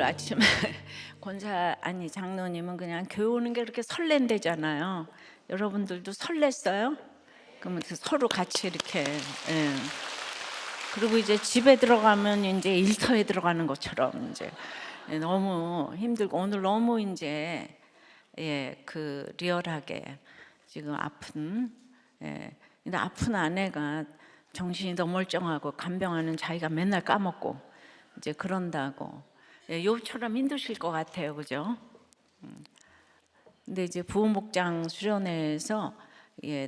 아침에 장로님은 그냥 교회 오는 게 그렇게 설렌대잖아요. 여러분들도 설렜어요? 그러면 서로 같이 이렇게 그리고 이제 집에 들어가면 이제 일터에 들어가는 것처럼 이제 너무 힘들고 오늘 너무 이제 그 리얼하게 지금 아픈 근데 아픈 아내가 정신이 너무 멀쩡하고 간병하는 자기가 맨날 까먹고 이제 그런다고 욥처럼 힘드실 것 같아요, 그죠? 근데 이제 부목장 수련회에서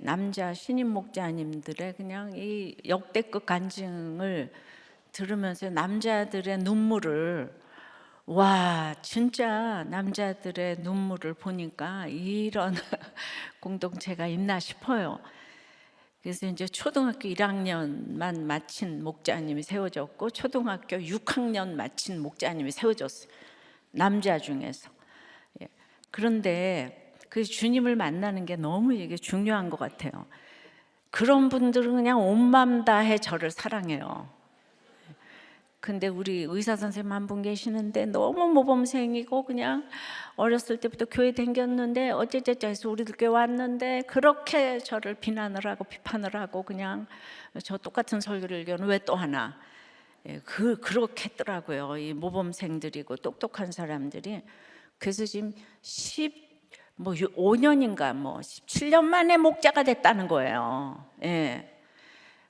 남자 신임 목자님들의 그냥 이 역대급 간증을 들으면서 남자들의 눈물을 와 진짜 남자들의 눈물을 보니까 이런 공동체가 있나 싶어요. 그래서 이제 초등학교 1학년만 마친 목자님이 세워졌고 초등학교 6학년 마친 목자님이 세워졌어요. 남자 중에서. 그런데 그 주님을 만나는 게 너무 이게 중요한 것 같아요. 그런 분들은 그냥 온 맘 다해 저를 사랑해요. 근데 우리 의사 선생님 한 분 계시는데 너무 모범생이고 그냥 어렸을 때부터 교회 다녔는데 어째저째 해서 우리들 교회 왔는데 그렇게 저를 비난을 하고 비판을 하고 그냥 저 똑같은 설교를 교는 왜 또 하나 그렇게 했더라고요. 이 모범생들이고 똑똑한 사람들이. 그래서 지금 5년인가 17년 만에 목자가 됐다는 거예요.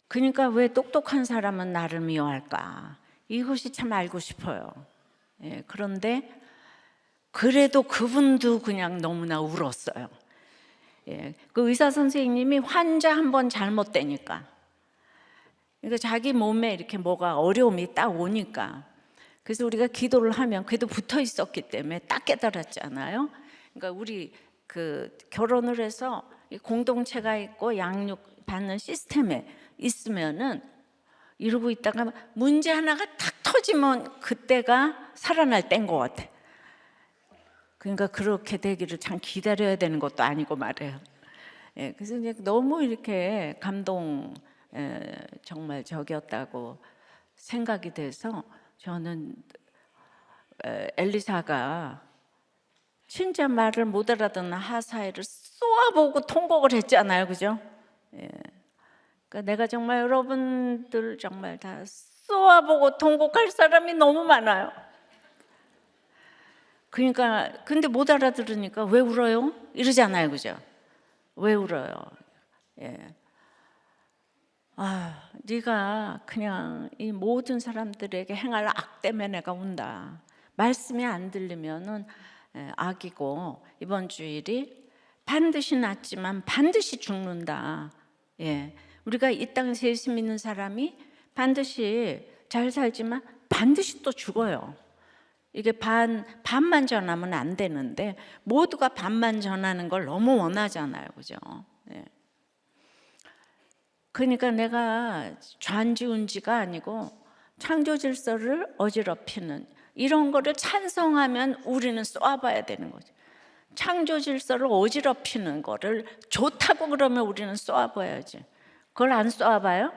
그러니까 왜 똑똑한 사람은 나를 미워할까? 이것이 참 알고 싶어요. 그런데 그래도 그분도 그냥 너무나 울었어요. 그 의사 선생님이 환자 한 번 잘못되니까, 그러니까 자기 몸에 이렇게 뭐가 어려움이 딱 오니까, 그래서 우리가 기도를 하면 그래도 붙어 있었기 때문에 딱 깨달았잖아요. 그러니까 우리 그 결혼을 해서 공동체가 있고 양육 받는 시스템에 있으면은 이러고 있다가 문제 하나가 탁 터지면 그때가 살아날 때인 것 같아. 그러니까 그렇게 되기를 참 기다려야 되는 것도 아니고 말이에요. 그래서 이제 너무 이렇게 감동 정말 적이었다고 생각이 돼서 저는 엘리사가 진짜 말을 못 알아듣는 하사엘을 쏘아보고 통곡을 했잖아요, 그죠? 그러니까 내가 정말 여러분들 정말 다 쏘아보고 통곡할 사람이 너무 많아요. 그러니까 근데 못 알아들으니까 왜 울어요? 이러잖아요, 그죠? 왜 울어요? 네가 그냥 이 모든 사람들에게 행할 악 때문에 내가 운다. 말씀이 안 들리면은 악이고 이번 주일이 반드시 낫지만 반드시 죽는다. 우리가 이 땅에서 예수 믿는 사람이 반드시 잘 살지만 반드시 또 죽어요. 이게 반만 전하면 안 되는데 모두가 반만 전하는 걸 너무 원하잖아요, 그죠? 그러니까 내가 좌지운지가 아니고 창조 질서를 어지럽히는 이런 거를 찬성하면 우리는 쏘아봐야 되는 거죠. 창조 질서를 어지럽히는 거를 좋다고 그러면 우리는 쏘아봐야지. 그걸 안 쏘아봐요?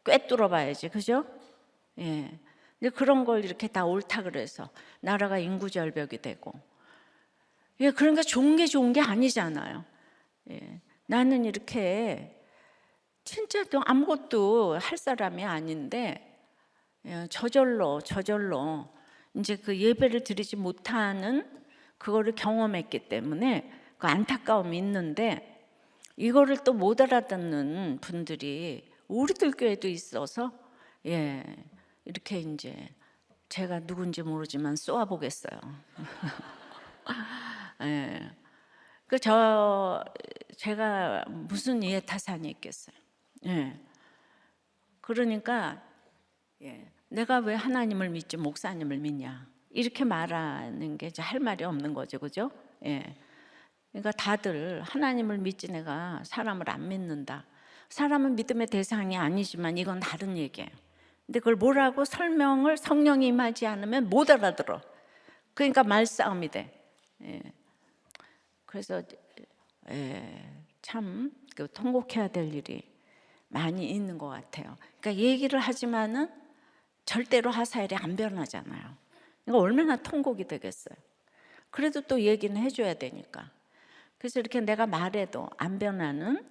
꿰뚫어 봐야지, 그죠? 근데 그런 걸 이렇게 다 옳다 그래서 나라가 인구 절벽이 되고, 그러니까 좋은 게 아니잖아요. 나는 이렇게 진짜 또 아무것도 할 사람이 아닌데 저절로 이제 그 예배를 드리지 못하는 그거를 경험했기 때문에 그 안타까움이 있는데 이거를 또 못 알아듣는 분들이 우리들 교회도 있어서 이렇게 이제 제가 누군지 모르지만 쏘아보겠어요. 제가 무슨 이해타산이 있겠어요. 그러니까 내가 왜 하나님을 믿지 목사님을 믿냐 이렇게 말하는 게 할 말이 없는 거죠, 그죠? 그러니까 다들 하나님을 믿지 내가 사람을 안 믿는다. 사람은 믿음의 대상이 아니지만 이건 다른 얘기예요. 근데 그걸 뭐라고 설명을 성령이 임하지 않으면 못 알아들어. 그러니까 말싸움이 돼. 그래서 참 통곡해야 될 일이 많이 있는 것 같아요. 그러니까 얘기를 하지만은 절대로 하사엘이 안 변하잖아요. 그러니까 얼마나 통곡이 되겠어요. 그래도 또 얘기는 해줘야 되니까. 그래서 이렇게 내가 말해도 안 변하는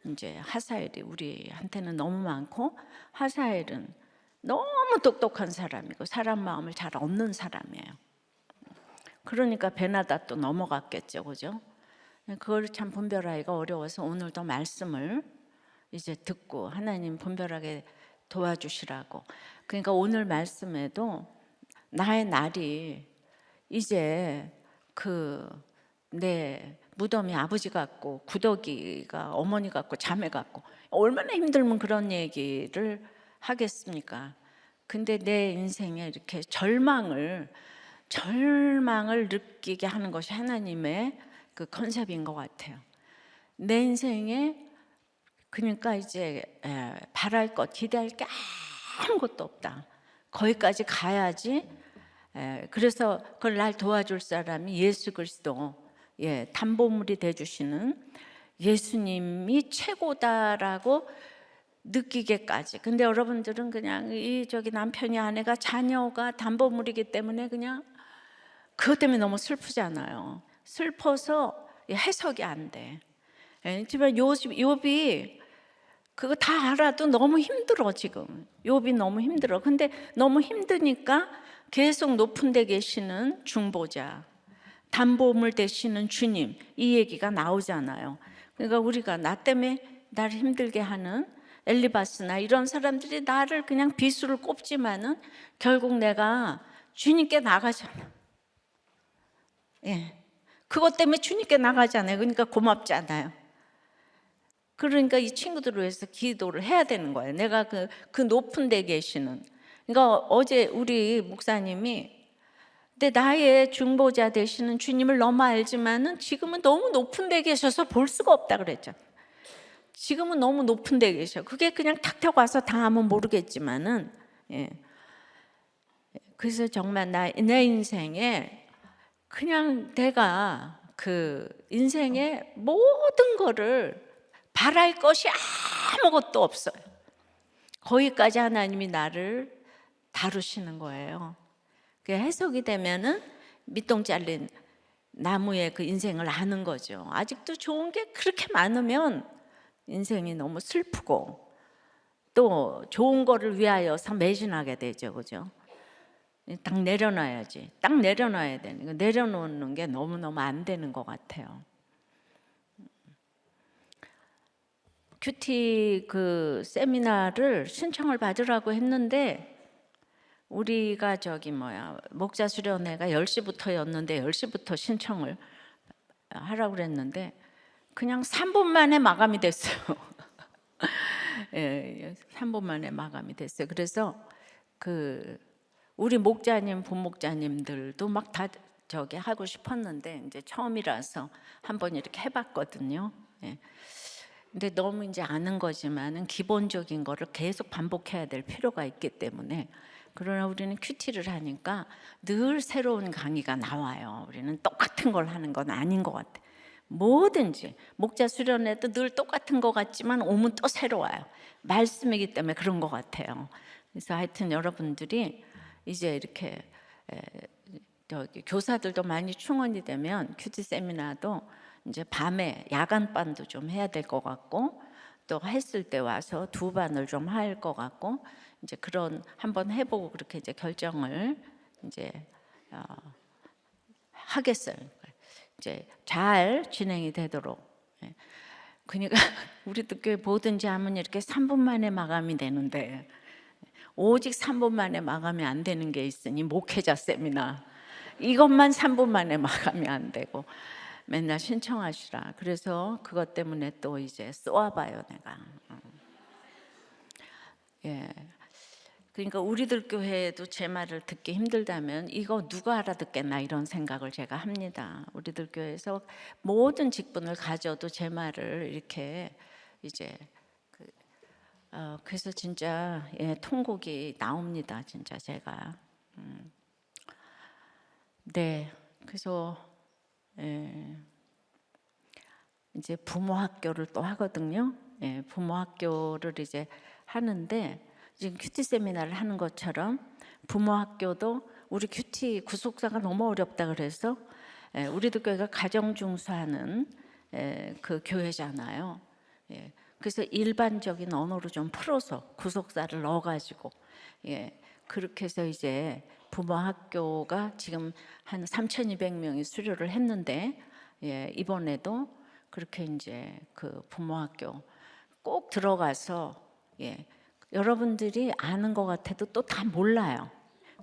이제 하사엘이 우리한테는 너무 많고, 하사엘은 너무 똑똑한 사람이고 사람 마음을 잘 얻는 사람이에요. 그러니까 베나닷도 넘어갔겠죠, 그죠? 그걸 참 분별하기가 어려워서 오늘도 말씀을 이제 듣고 하나님 분별하게 도와주시라고. 그러니까 오늘 말씀에도 나의 날이 이제 내 무덤이 아버지 같고 구더기가 어머니 같고 자매 같고, 얼마나 힘들면 그런 얘기를 하겠습니까? 근데 내 인생에 이렇게 절망을 느끼게 하는 것이 하나님의 그 컨셉인 것 같아요. 내 인생에 그러니까 이제 바랄 것, 기대할 게 아무것도 없다. 거기까지 가야지. 그래서 그걸 날 도와줄 사람이 예수 그리스도, 담보물이 돼주시는 예수님이 최고다라고 느끼게까지. 근데 여러분들은 그냥 저기 남편이, 아내가, 자녀가 담보물이기 때문에 그냥 그것 때문에 너무 슬프잖아요. 슬퍼서 해석이 안 돼. 하지만 욥이 그거 다 알아도 너무 힘들어. 지금 욥이 너무 힘들어. 근데 너무 힘드니까 계속 높은 데 계시는 중보자, 담보물 되시는 주님, 이 얘기가 나오잖아요. 그러니까 우리가 나 때문에 나를 힘들게 하는 엘리바스나 이런 사람들이 나를 그냥 비수를 꼽지만은 결국 내가 주님께 나가잖아. 그것 때문에 주님께 나가잖아요. 그러니까 고맙잖아요. 그러니까 이 친구들을 위해서 기도를 해야 되는 거예요. 내가 그 높은 데 계시는. 그러니까 어제 우리 목사님이, 근데 나의 중보자 되시는 주님을 너무 알지만은 지금은 너무 높은 데 계셔서 볼 수가 없다 그랬죠. 지금은 너무 높은 데 계셔. 그게 그냥 탁탁 와서 다 하면 모르겠지만은, 그래서 정말 내 인생에 그냥 내가 그 인생의 모든 거를 바랄 것이 아무것도 없어요. 거기까지 하나님이 나를 다루시는 거예요. 그게 해석이 되면은 밑동 잘린 나무의 그 인생을 아는 거죠. 아직도 좋은 게 그렇게 많으면 인생이 너무 슬프고 또 좋은 거를 위하여서 매진하게 되죠, 그죠? 딱 내려놔야지. 딱 내려놔야 되는 거. 내려놓는 게 너무너무 안 되는 것 같아요. 큐티 그 세미나를 신청을 받으라고 했는데, 우리가 목자 수련회가 10시부터였는데 10시부터 신청을 하라고 그랬는데 그냥 3분 만에 마감이 됐어요. 3분 만에 마감이 됐어요. 그래서 우리 목자님, 부목자님들도 막 다 하고 싶었는데 이제 처음이라서 한번 이렇게 해봤거든요. 근데 너무 이제 아는 거지만은 기본적인 거를 계속 반복해야 될 필요가 있기 때문에, 그러나 우리는 큐티를 하니까 늘 새로운 강의가 나와요. 우리는 똑같은 걸 하는 건 아닌 것 같아. 뭐든지 목자 수련회도 늘 똑같은 것 같지만 오면 또 새로워요. 말씀이기 때문에 그런 것 같아요. 그래서 하여튼 여러분들이 이제 이렇게 교사들도 많이 충원이 되면 큐티 세미나도 이제 밤에 야간반도 좀 해야 될 것 같고, 또 했을 때 와서 2반을 좀 할 것 같고, 이제 그런 한번 해보고 그렇게 이제 결정을 이제 하겠어요. 이제 잘 진행이 되도록. 그러니까 우리도 교회 뭐든지 하면 이렇게 3분 만에 마감이 되는데, 오직 3분 만에 마감이 안 되는 게 있으니 목회자 세미나 이것만 3분 만에 마감이 안 되고 맨날 신청하시라. 그래서 그것 때문에 또 이제 쏘아봐요, 내가. 그러니까 우리들 교회에도 제 말을 듣기 힘들다면 이거 누가 알아듣겠나 이런 생각을 제가 합니다. 우리들 교회에서 모든 직분을 가져도 제 말을 이렇게 이제 그래서 진짜 통곡이 나옵니다. 진짜 제가. 네, 그래서 이제 부모 학교를 또 하거든요. 부모 학교를 이제 하는데, 지금 큐티 세미나를 하는 것처럼 부모 학교도 우리 큐티 구속사가 너무 어렵다 그래서 우리도 교회가 가정중수하는 그 교회잖아요. 그래서 일반적인 언어로 좀 풀어서 구속사를 넣어가지고 그렇게 해서 이제 부모학교가 지금 한 3,200명이 수료를 했는데 이번에도 그렇게 이제 그 부모학교 꼭 들어가서 여러분들이 아는 것 같아도 또 다 몰라요.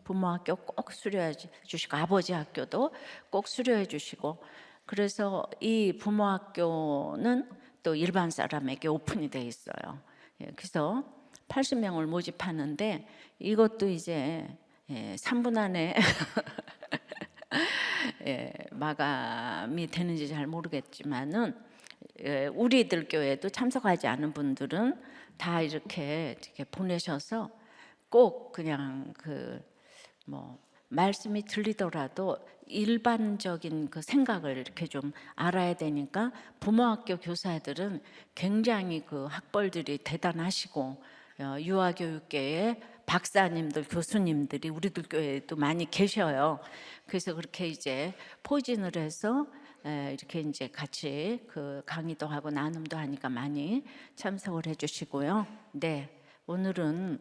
부모학교 꼭 수료해 주시고 아버지 학교도 꼭 수료해 주시고 그래서 이 부모학교는 또 일반 사람에게 오픈이 돼 있어요. 그래서 80명을 모집하는데 이것도 이제 3분 안에 마감이 되는지 잘 모르겠지만은 우리들 교회도 참석하지 않은 분들은 다 이렇게 보내셔서 꼭 그냥 말씀이 들리더라도 일반적인 그 생각을 이렇게 좀 알아야 되니까 부모학교 교사들은 굉장히 그 학벌들이 대단하시고 유아교육계에 박사님들, 교수님들이 우리들 교회에도 많이 계셔요. 그래서 그렇게 이제 포진을 해서 이렇게 이제 같이 그 강의도 하고 나눔도 하니까 많이 참석을 해주시고요. 오늘은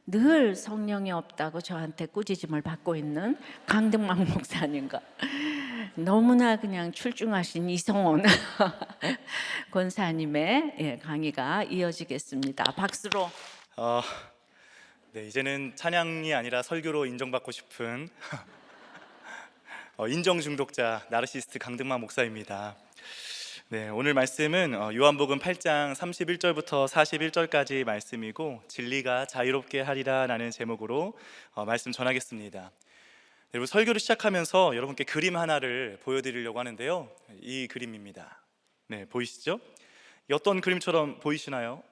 늘 성령이 없다고 저한테 꾸짖음을 받고 있는 강등만 목사님과 너무나 그냥 출중하신 이성원 권사님의 강의가 이어지겠습니다. 박수로. 이제는 찬양이 아니라 설교로 인정받고 싶은 인정 중독자 나르시스트 강등만 목사입니다. 오늘 말씀은 요한복음 8장 31절부터 41절까지 말씀이고 진리가 자유롭게 하리라 라는 제목으로 말씀 전하겠습니다. 여러분, 설교를 시작하면서 여러분께 그림 하나를 보여드리려고 하는데요, 이 그림입니다. 보이시죠? 어떤 그림처럼 보이시나요?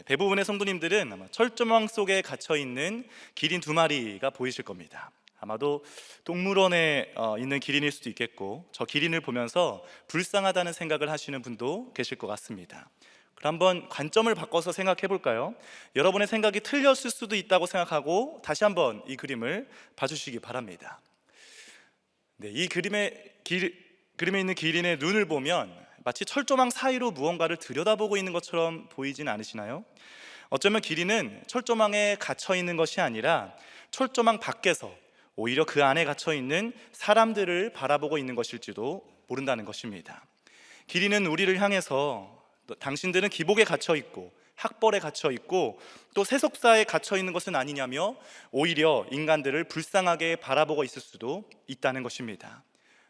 대부분의 성도님들은 아마 철조망 속에 갇혀있는 기린 2마리가 보이실 겁니다. 아마도 동물원에 있는 기린일 수도 있겠고, 저 기린을 보면서 불쌍하다는 생각을 하시는 분도 계실 것 같습니다. 그럼 한번 관점을 바꿔서 생각해 볼까요? 여러분의 생각이 틀렸을 수도 있다고 생각하고 다시 한번 이 그림을 봐주시기 바랍니다. 이 그림에 있는 기린의 눈을 보면 마치 철조망 사이로 무언가를 들여다보고 있는 것처럼 보이진 않으시나요? 어쩌면 기린은 철조망에 갇혀 있는 것이 아니라 철조망 밖에서 오히려 그 안에 갇혀 있는 사람들을 바라보고 있는 것일지도 모른다는 것입니다. 기린은 우리를 향해서 당신들은 기복에 갇혀 있고 학벌에 갇혀 있고 또 세속사에 갇혀 있는 것은 아니냐며 오히려 인간들을 불쌍하게 바라보고 있을 수도 있다는 것입니다.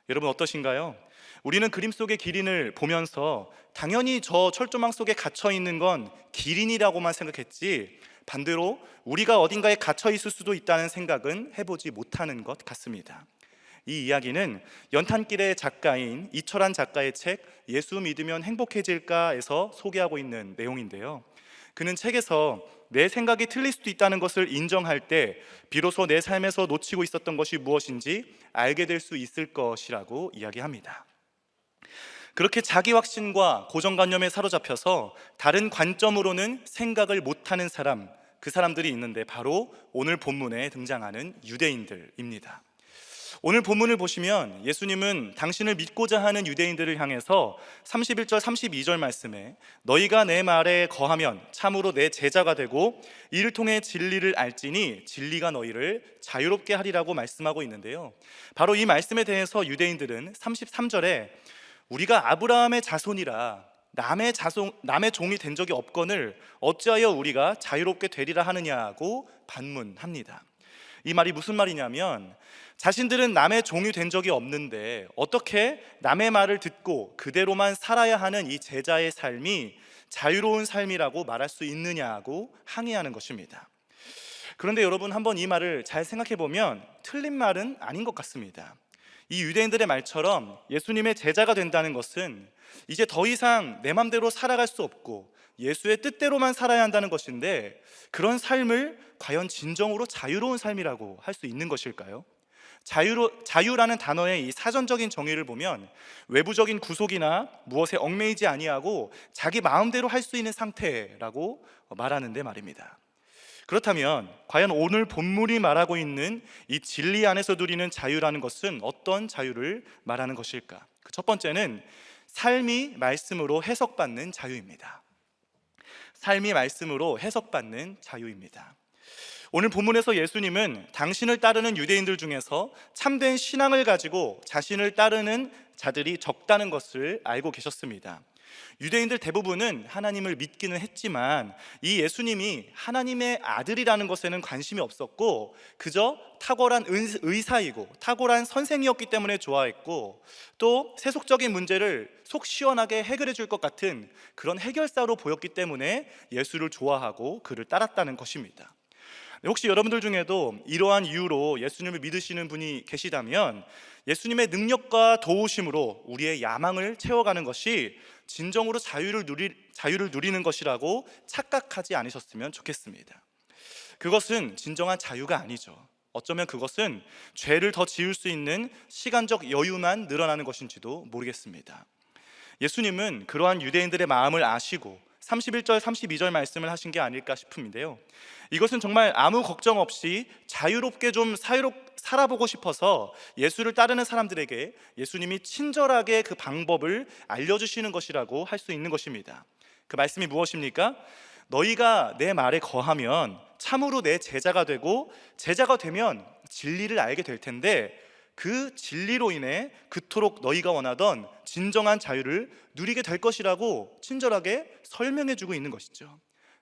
여러분, 어떠신가요? 우리는 그림 속의 기린을 보면서 당연히 저 철조망 속에 갇혀 있는 건 기린이라고만 생각했지, 반대로 우리가 어딘가에 갇혀 있을 수도 있다는 생각은 해보지 못하는 것 같습니다. 이 이야기는 연탄길의 작가인 이철환 작가의 책 예수 믿으면 행복해질까에서 소개하고 있는 내용인데요, 그는 책에서 내 생각이 틀릴 수도 있다는 것을 인정할 때 비로소 내 삶에서 놓치고 있었던 것이 무엇인지 알게 될 수 있을 것이라고 이야기합니다. 그렇게 자기 확신과 고정관념에 사로잡혀서 다른 관점으로는 생각을 못하는 사람, 그 사람들이 있는데 바로 오늘 본문에 등장하는 유대인들입니다. 오늘 본문을 보시면 예수님은 당신을 믿고자 하는 유대인들을 향해서 31절 32절 말씀에 너희가 내 말에 거하면 참으로 내 제자가 되고 이를 통해 진리를 알지니 진리가 너희를 자유롭게 하리라고 말씀하고 있는데요, 바로 이 말씀에 대해서 유대인들은 33절에 우리가 아브라함의 자손이라 남의 종이 된 적이 없거늘 어찌하여 우리가 자유롭게 되리라 하느냐고 반문합니다. 이 말이 무슨 말이냐면 자신들은 남의 종이 된 적이 없는데 어떻게 남의 말을 듣고 그대로만 살아야 하는 이 제자의 삶이 자유로운 삶이라고 말할 수 있느냐고 항의하는 것입니다. 그런데 여러분, 한번 이 말을 잘 생각해 보면 틀린 말은 아닌 것 같습니다. 이 유대인들의 말처럼 예수님의 제자가 된다는 것은 이제 더 이상 내 맘대로 살아갈 수 없고 예수의 뜻대로만 살아야 한다는 것인데, 그런 삶을 과연 진정으로 자유로운 삶이라고 할 수 있는 것일까요? 자유라는 단어의 이 사전적인 정의를 보면 외부적인 구속이나 무엇에 얽매이지 아니하고 자기 마음대로 할 수 있는 상태라고 말하는데 말입니다. 그렇다면 과연 오늘 본문이 말하고 있는 이 진리 안에서 누리는 자유라는 것은 어떤 자유를 말하는 것일까? 그 첫 번째는 삶이 말씀으로 해석받는 자유입니다. 삶이 말씀으로 해석받는 자유입니다. 오늘 본문에서 예수님은 당신을 따르는 유대인들 중에서 참된 신앙을 가지고 자신을 따르는 자들이 적다는 것을 알고 계셨습니다. 유대인들 대부분은 하나님을 믿기는 했지만 이 예수님이 하나님의 아들이라는 것에는 관심이 없었고 그저 탁월한 의사이고 탁월한 선생이었기 때문에 좋아했고 또 세속적인 문제를 속 시원하게 해결해 줄 것 같은 그런 해결사로 보였기 때문에 예수를 좋아하고 그를 따랐다는 것입니다. 혹시 여러분들 중에도 이러한 이유로 예수님을 믿으시는 분이 계시다면 예수님의 능력과 도우심으로 우리의 야망을 채워가는 것이 진정으로 자유를 누리는 것이라고 착각하지 않으셨으면 좋겠습니다. 그것은 진정한 자유가 아니죠. 어쩌면 그것은 죄를 더 지을 수 있는 시간적 여유만 늘어나는 것인지도 모르겠습니다. 예수님은 그러한 유대인들의 마음을 아시고 31절, 32절 말씀을 하신 게 아닐까 싶은데요. 이것은 정말 아무 걱정 없이 자유롭게 좀 살아보고 싶어서 예수를 따르는 사람들에게 예수님이 친절하게 그 방법을 알려주시는 것이라고 할 수 있는 것입니다. 그 말씀이 무엇입니까? 너희가 내 말에 거하면 참으로 내 제자가 되고 제자가 되면 진리를 알게 될 텐데 그 진리로 인해 그토록 너희가 원하던 진정한 자유를 누리게 될 것이라고 친절하게 설명해 주고 있는 것이죠.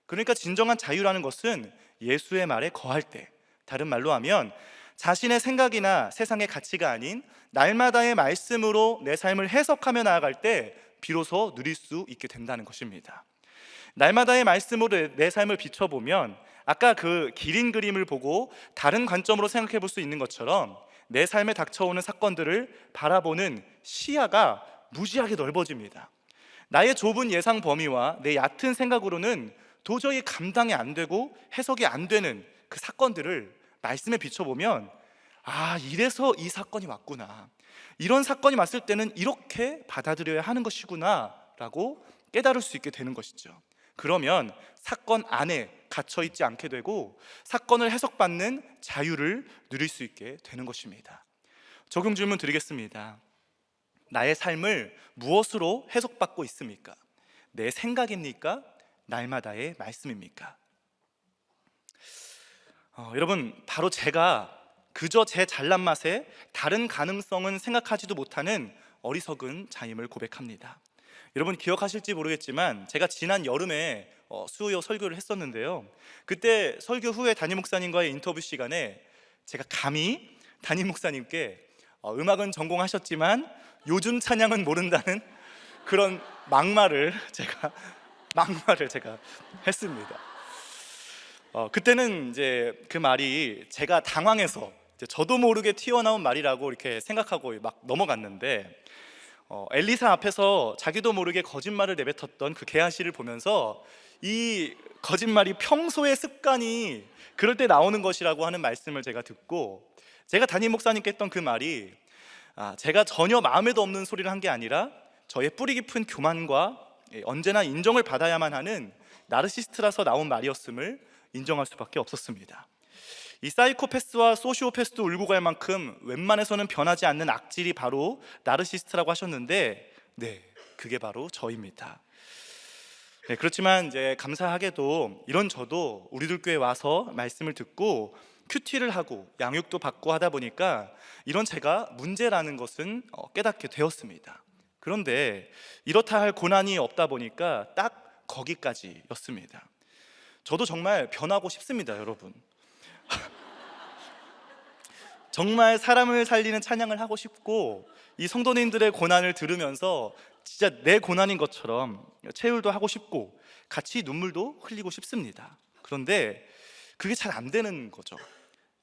그러니까 진정한 자유라는 것은 예수의 말에 거할 때, 다른 말로 하면 자신의 생각이나 세상의 가치가 아닌 날마다의 말씀으로 내 삶을 해석하며 나아갈 때 비로소 누릴 수 있게 된다는 것입니다. 날마다의 말씀으로 내 삶을 비춰보면 아까 그 기린 그림을 보고 다른 관점으로 생각해 볼 수 있는 것처럼 내 삶에 닥쳐오는 사건들을 바라보는 시야가 무지하게 넓어집니다. 나의 좁은 예상 범위와 내 얕은 생각으로는 도저히 감당이 안 되고 해석이 안 되는 그 사건들을 말씀에 비춰보면 이래서 이 사건이 왔구나, 이런 사건이 왔을 때는 이렇게 받아들여야 하는 것이구나 라고 깨달을 수 있게 되는 것이죠. 그러면 사건 안에 갇혀있지 않게 되고 사건을 해석받는 자유를 누릴 수 있게 되는 것입니다. 적용 질문 드리겠습니다. 나의 삶을 무엇으로 해석받고 있습니까? 내 생각입니까? 날마다의 말씀입니까? 여러분, 바로 제가 그저 제 잘난 맛에 다른 가능성은 생각하지도 못하는 어리석은 자임을 고백합니다. 여러분 기억하실지 모르겠지만 제가 지난 여름에 수요 설교를 했었는데요. 그때 설교 후에 담임 목사님과의 인터뷰 시간에 제가 감히 담임 목사님께 음악은 전공하셨지만 요즘 찬양은 모른다는 그런 막말을 제가 했습니다. 그때는 이제 그 말이 제가 당황해서 저도 모르게 튀어나온 말이라고 이렇게 생각하고 막 넘어갔는데 엘리사 앞에서 자기도 모르게 거짓말을 내뱉었던 그 게하시를 보면서 이 거짓말이 평소의 습관이 그럴 때 나오는 것이라고 하는 말씀을 제가 듣고 제가 담임 목사님께 했던 그 말이 제가 전혀 마음에도 없는 소리를 한 게 아니라 저의 뿌리 깊은 교만과 언제나 인정을 받아야만 하는 나르시스트라서 나온 말이었음을 인정할 수밖에 없었습니다. 이 사이코패스와 소시오패스도 울고 갈 만큼 웬만해서는 변하지 않는 악질이 바로 나르시스트라고 하셨는데 그게 바로 저입니다. 그렇지만 이제 감사하게도 이런 저도 우리들 교회 와서 말씀을 듣고 큐티를 하고 양육도 받고 하다 보니까 이런 제가 문제라는 것은 깨닫게 되었습니다. 그런데 이렇다 할 고난이 없다 보니까 딱 거기까지였습니다. 저도 정말 변하고 싶습니다, 여러분. 정말 사람을 살리는 찬양을 하고 싶고 이 성도님들의 고난을 들으면서 진짜 내 고난인 것처럼 체휼도 하고 싶고 같이 눈물도 흘리고 싶습니다. 그런데 그게 잘 안 되는 거죠.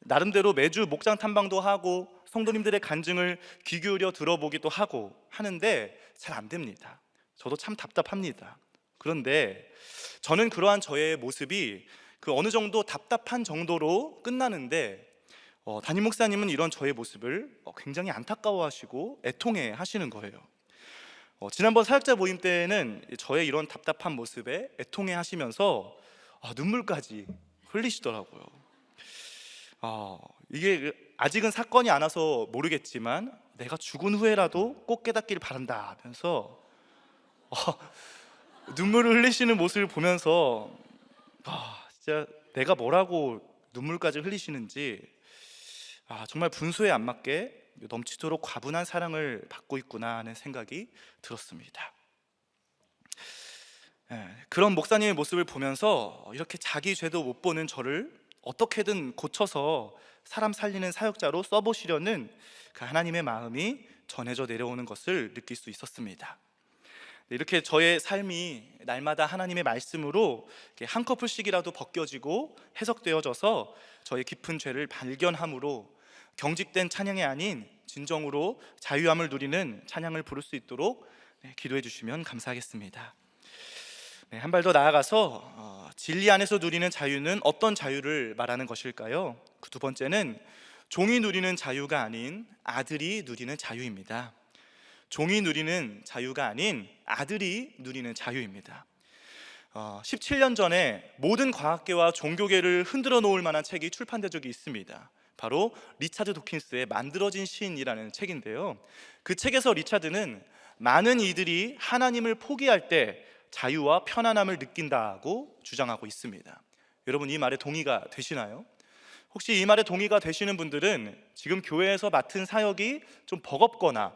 나름대로 매주 목장 탐방도 하고 성도님들의 간증을 귀 기울여 들어보기도 하고 하는데 잘 안 됩니다. 저도 참 답답합니다. 그런데 저는 그러한 저의 모습이 그 어느 정도 답답한 정도로 끝나는데 담임 목사님은 이런 저의 모습을 굉장히 안타까워하시고 애통해 하시는 거예요. 지난번 사역자 모임 때는 저의 이런 답답한 모습에 애통해 하시면서 눈물까지 흘리시더라고요. 이게 아직은 사건이 안 와서 모르겠지만 내가 죽은 후에라도 꼭 깨닫기를 바란다 하면서 눈물을 흘리시는 모습을 보면서 진짜 내가 뭐라고 눈물까지 흘리시는지 정말 분수에 안 맞게 넘치도록 과분한 사랑을 받고 있구나 하는 생각이 들었습니다. 그런 목사님의 모습을 보면서 이렇게 자기 죄도 못 보는 저를 어떻게든 고쳐서 사람 살리는 사역자로 써보시려는 그 하나님의 마음이 전해져 내려오는 것을 느낄 수 있었습니다. 이렇게 저의 삶이 날마다 하나님의 말씀으로 한 커플씩이라도 벗겨지고 해석되어져서 저의 깊은 죄를 발견함으로 경직된 찬양이 아닌 진정으로 자유함을 누리는 찬양을 부를 수 있도록 기도해 주시면 감사하겠습니다. 한 발 더 나아가서 진리 안에서 누리는 자유는 어떤 자유를 말하는 것일까요? 그 두 번째는 종이 누리는 자유가 아닌 아들이 누리는 자유입니다. 종이 누리는 자유가 아닌 아들이 누리는 자유입니다. 17년 전에 모든 과학계와 종교계를 흔들어 놓을 만한 책이 출판된 적이 있습니다. 바로 리차드 도킨스의 만들어진 신이라는 책인데요, 그 책에서 리차드는 많은 이들이 하나님을 포기할 때 자유와 편안함을 느낀다고 주장하고 있습니다. 여러분, 이 말에 동의가 되시나요? 혹시 이 말에 동의가 되시는 분들은 지금 교회에서 맡은 사역이 좀 버겁거나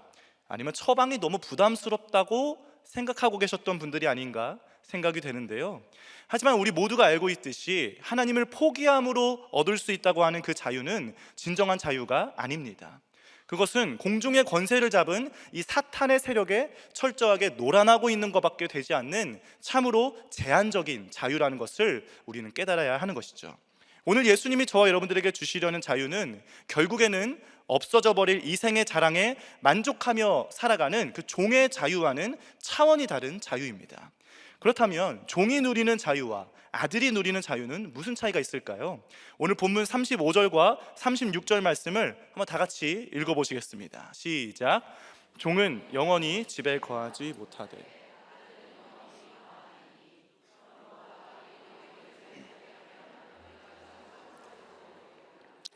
아니면 처방이 너무 부담스럽다고 생각하고 계셨던 분들이 아닌가 생각이 되는데요, 하지만 우리 모두가 알고 있듯이 하나님을 포기함으로 얻을 수 있다고 하는 그 자유는 진정한 자유가 아닙니다. 그것은 공중의 권세를 잡은 이 사탄의 세력에 철저하게 노란하고 있는 것밖에 되지 않는 참으로 제한적인 자유라는 것을 우리는 깨달아야 하는 것이죠. 오늘 예수님이 저와 여러분들에게 주시려는 자유는 결국에는 없어져 버릴 이 생의 자랑에 만족하며 살아가는 그 종의 자유와는 차원이 다른 자유입니다. 그렇다면 종이 누리는 자유와 아들이 누리는 자유는 무슨 차이가 있을까요? 오늘 본문 35절과 36절 말씀을 한번 다 같이 읽어보시겠습니다. 시작. 종은 영원히 집에 거하지 못하되.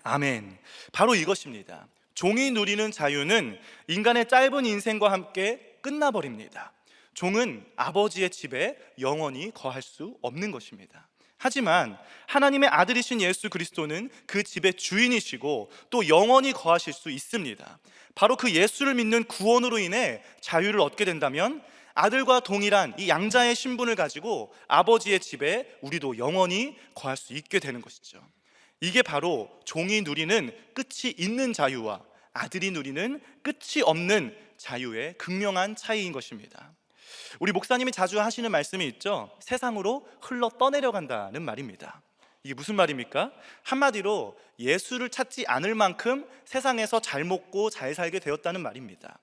아멘. 바로 이것입니다. 종이 누리는 자유는 인간의 짧은 인생과 함께 끝나버립니다. 종은 아버지의 집에 영원히 거할 수 없는 것입니다. 하지만 하나님의 아들이신 예수 그리스도는 그 집의 주인이시고 또 영원히 거하실 수 있습니다. 바로 그 예수를 믿는 구원으로 인해 자유를 얻게 된다면 아들과 동일한 이 양자의 신분을 가지고 아버지의 집에 우리도 영원히 거할 수 있게 되는 것이죠. 이게 바로 종이 누리는 끝이 있는 자유와 아들이 누리는 끝이 없는 자유의 극명한 차이인 것입니다. 우리 목사님이 자주 하시는 말씀이 있죠. 세상으로 흘러 떠내려간다는 말입니다. 이게 무슨 말입니까? 한마디로 예수를 찾지 않을 만큼 세상에서 잘 먹고 잘 살게 되었다는 말입니다.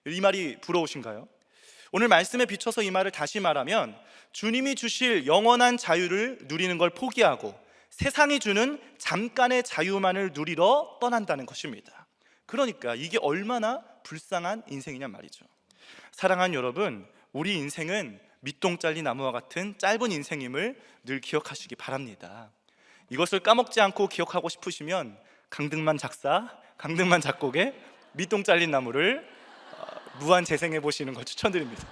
이 말이 부러우신가요? 오늘 말씀에 비춰서 이 말을 다시 말하면 주님이 주실 영원한 자유를 누리는 걸 포기하고 세상이 주는 잠깐의 자유만을 누리러 떠난다는 것입니다. 그러니까 이게 얼마나 불쌍한 인생이냐 말이죠. 사랑하는 여러분, 우리 인생은 밑동잘린 나무와 같은 짧은 인생임을 늘 기억하시기 바랍니다. 이것을 까먹지 않고 기억하고 싶으시면 강등만 작사, 강등만 작곡의 밑동잘린 나무를 무한 재생해 보시는 걸 추천드립니다.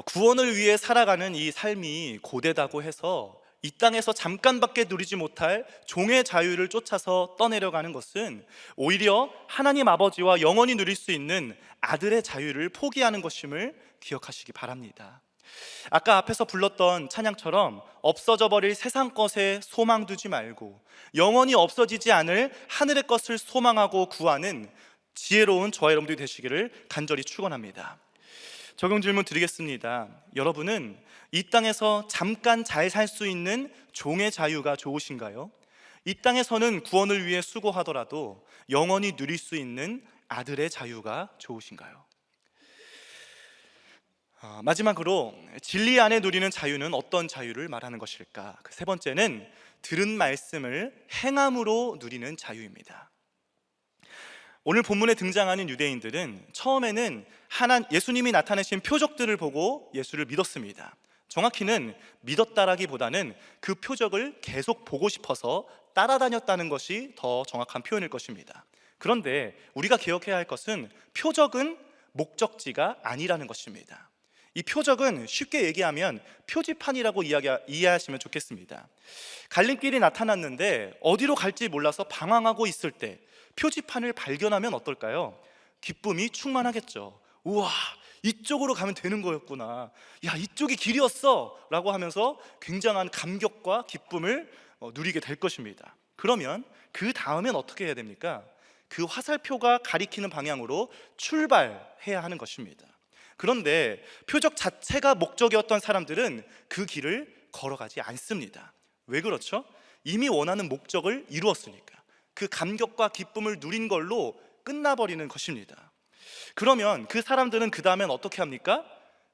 구원을 위해 살아가는 이 삶이 고되다고 해서 이 땅에서 잠깐밖에 누리지 못할 종의 자유를 쫓아서 떠내려가는 것은 오히려 하나님 아버지와 영원히 누릴 수 있는 아들의 자유를 포기하는 것임을 기억하시기 바랍니다. 아까 앞에서 불렀던 찬양처럼 없어져 버릴 세상 것에 소망 두지 말고 영원히 없어지지 않을 하늘의 것을 소망하고 구하는 지혜로운 저와 여러분들이 되시기를 간절히 축원합니다. 적용 질문 드리겠습니다. 여러분은 이 땅에서 잠깐 잘 살 수 있는 종의 자유가 좋으신가요? 이 땅에서는 구원을 위해 수고하더라도 영원히 누릴 수 있는 아들의 자유가 좋으신가요? 마지막으로 진리 안에 누리는 자유는 어떤 자유를 말하는 것일까? 그 세 번째는 들은 말씀을 행함으로 누리는 자유입니다. 오늘 본문에 등장하는 유대인들은 처음에는 예수님이 나타내신 표적들을 보고 예수를 믿었습니다. 정확히는 믿었다라기보다는 그 표적을 계속 보고 싶어서 따라다녔다는 것이 더 정확한 표현일 것입니다. 그런데 우리가 기억해야 할 것은 표적은 목적지가 아니라는 것입니다. 이 표적은 쉽게 얘기하면 표지판이라고 이해하시면 좋겠습니다. 갈림길이 나타났는데 어디로 갈지 몰라서 방황하고 있을 때 표지판을 발견하면 어떨까요? 기쁨이 충만하겠죠. 우와, 이쪽으로 가면 되는 거였구나. 야, 이쪽이 길이었어 라고 하면서 굉장한 감격과 기쁨을 누리게 될 것입니다. 그러면 그 다음엔 어떻게 해야 됩니까? 그 화살표가 가리키는 방향으로 출발해야 하는 것입니다. 그런데 표적 자체가 목적이었던 사람들은 그 길을 걸어가지 않습니다. 왜 그렇죠? 이미 원하는 목적을 이루었으니까. 그 감격과 기쁨을 누린 걸로 끝나버리는 것입니다. 그러면 그 사람들은 그 다음엔 어떻게 합니까?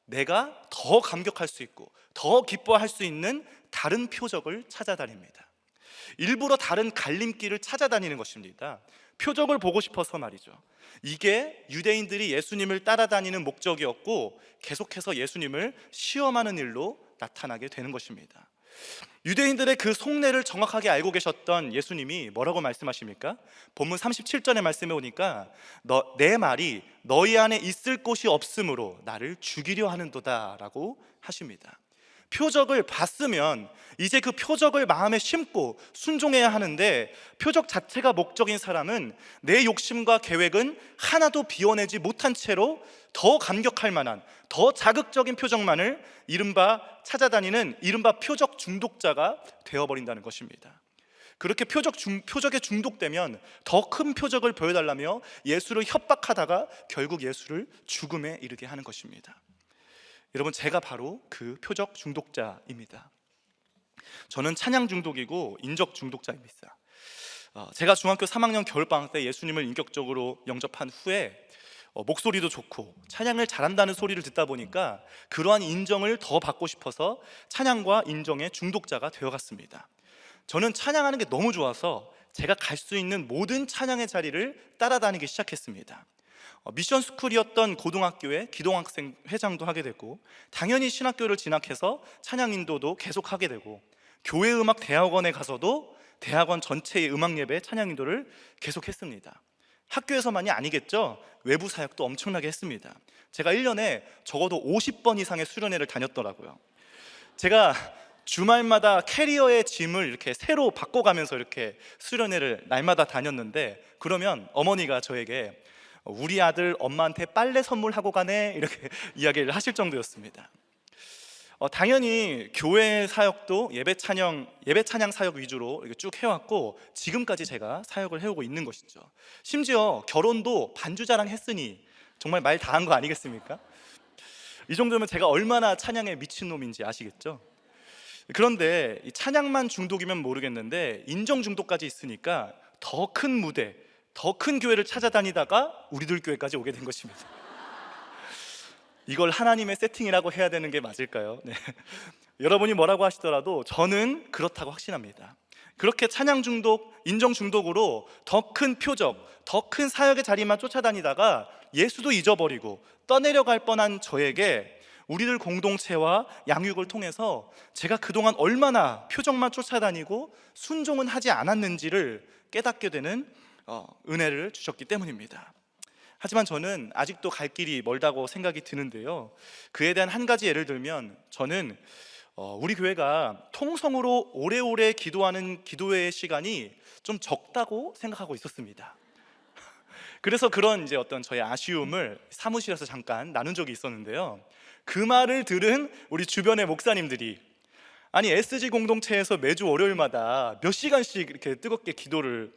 내가 더 감격할 수 있고 더 기뻐할 수 있는 다른 표적을 찾아다닙니다. 일부러 다른 갈림길을 찾아다니는 것입니다. 표적을 보고 싶어서 말이죠. 이게 유대인들이 예수님을 따라다니는 목적이었고 계속해서 예수님을 시험하는 일로 나타나게 되는 것입니다. 유대인들의 그 속내를 정확하게 알고 계셨던 예수님이 뭐라고 말씀하십니까? 본문 37절의 말씀에 오니까 내 말이 너희 안에 있을 곳이 없으므로 나를 죽이려 하는도다 라고 하십니다. 표적을 봤으면 이제 그 표적을 마음에 심고 순종해야 하는데 표적 자체가 목적인 사람은 내 욕심과 계획은 하나도 비워내지 못한 채로 더 감격할 만한 더 자극적인 표적만을 찾아다니는 이른바 표적 중독자가 되어버린다는 것입니다. 그렇게 표적에 중독되면 더 큰 표적을 보여달라며 예수를 협박하다가 결국 예수를 죽음에 이르게 하는 것입니다. 여러분, 제가 바로 그 표적 중독자입니다. 저는 찬양 중독이고 인적 중독자입니다. 제가 중학교 3학년 겨울방학 때 예수님을 인격적으로 영접한 후에 목소리도 좋고 찬양을 잘한다는 소리를 듣다 보니까 그러한 인정을 더 받고 싶어서 찬양과 인정의 중독자가 되어갔습니다. 저는 찬양하는 게 너무 좋아서 제가 갈 수 있는 모든 찬양의 자리를 따라다니기 시작했습니다. 미션 스쿨이었던 고등학교에 기동학생 회장도 하게 되고 당연히 신학교를 진학해서 찬양 인도도 계속 하게 되고 교회 음악 대학원에 가서도 대학원 전체의 음악 예배 찬양 인도를 계속 했습니다. 학교에서만이 아니겠죠. 외부 사역도 엄청나게 했습니다. 제가 1년에 적어도 50번 이상의 수련회를 다녔더라고요. 제가 주말마다 캐리어의 짐을 이렇게 새로 바꿔가면서 이렇게 수련회를 날마다 다녔는데 그러면 어머니가 저에게 우리 아들 엄마한테 빨래 선물하고 가네 이렇게 이야기를 하실 정도였습니다. 당연히 교회 사역도 예배 찬양 사역 위주로 이렇게 쭉 해왔고 지금까지 제가 사역을 해오고 있는 것이죠. 심지어 결혼도 반주자랑 했으니 정말 말 다 한 거 아니겠습니까? 이 정도면 제가 얼마나 찬양에 미친놈인지 아시겠죠? 그런데 이 찬양만 중독이면 모르겠는데 인정 중독까지 있으니까 더 큰 무대, 더 큰 교회를 찾아다니다가 우리들 교회까지 오게 된 것입니다. 이걸 하나님의 세팅이라고 해야 되는 게 맞을까요? 네. 여러분이 뭐라고 하시더라도 저는 그렇다고 확신합니다. 그렇게 찬양 중독, 인정 중독으로 더 큰 표적, 더 큰 사역의 자리만 쫓아다니다가 예수도 잊어버리고 떠내려갈 뻔한 저에게 우리들 공동체와 양육을 통해서 제가 그동안 얼마나 표적만 쫓아다니고 순종은 하지 않았는지를 깨닫게 되는 은혜를 주셨기 때문입니다. 하지만 저는 아직도 갈 길이 멀다고 생각이 드는데요. 그에 대한 한 가지 예를 들면 저는 우리 교회가 통성으로 오래오래 기도하는 기도회의 시간이 좀 적다고 생각하고 있었습니다. 그래서 그런 이제 어떤 저의 아쉬움을 사무실에서 잠깐 나눈 적이 있었는데요. 그 말을 들은 우리 주변의 목사님들이 아니 SG 공동체에서 매주 월요일마다 몇 시간씩 이렇게 뜨겁게 기도를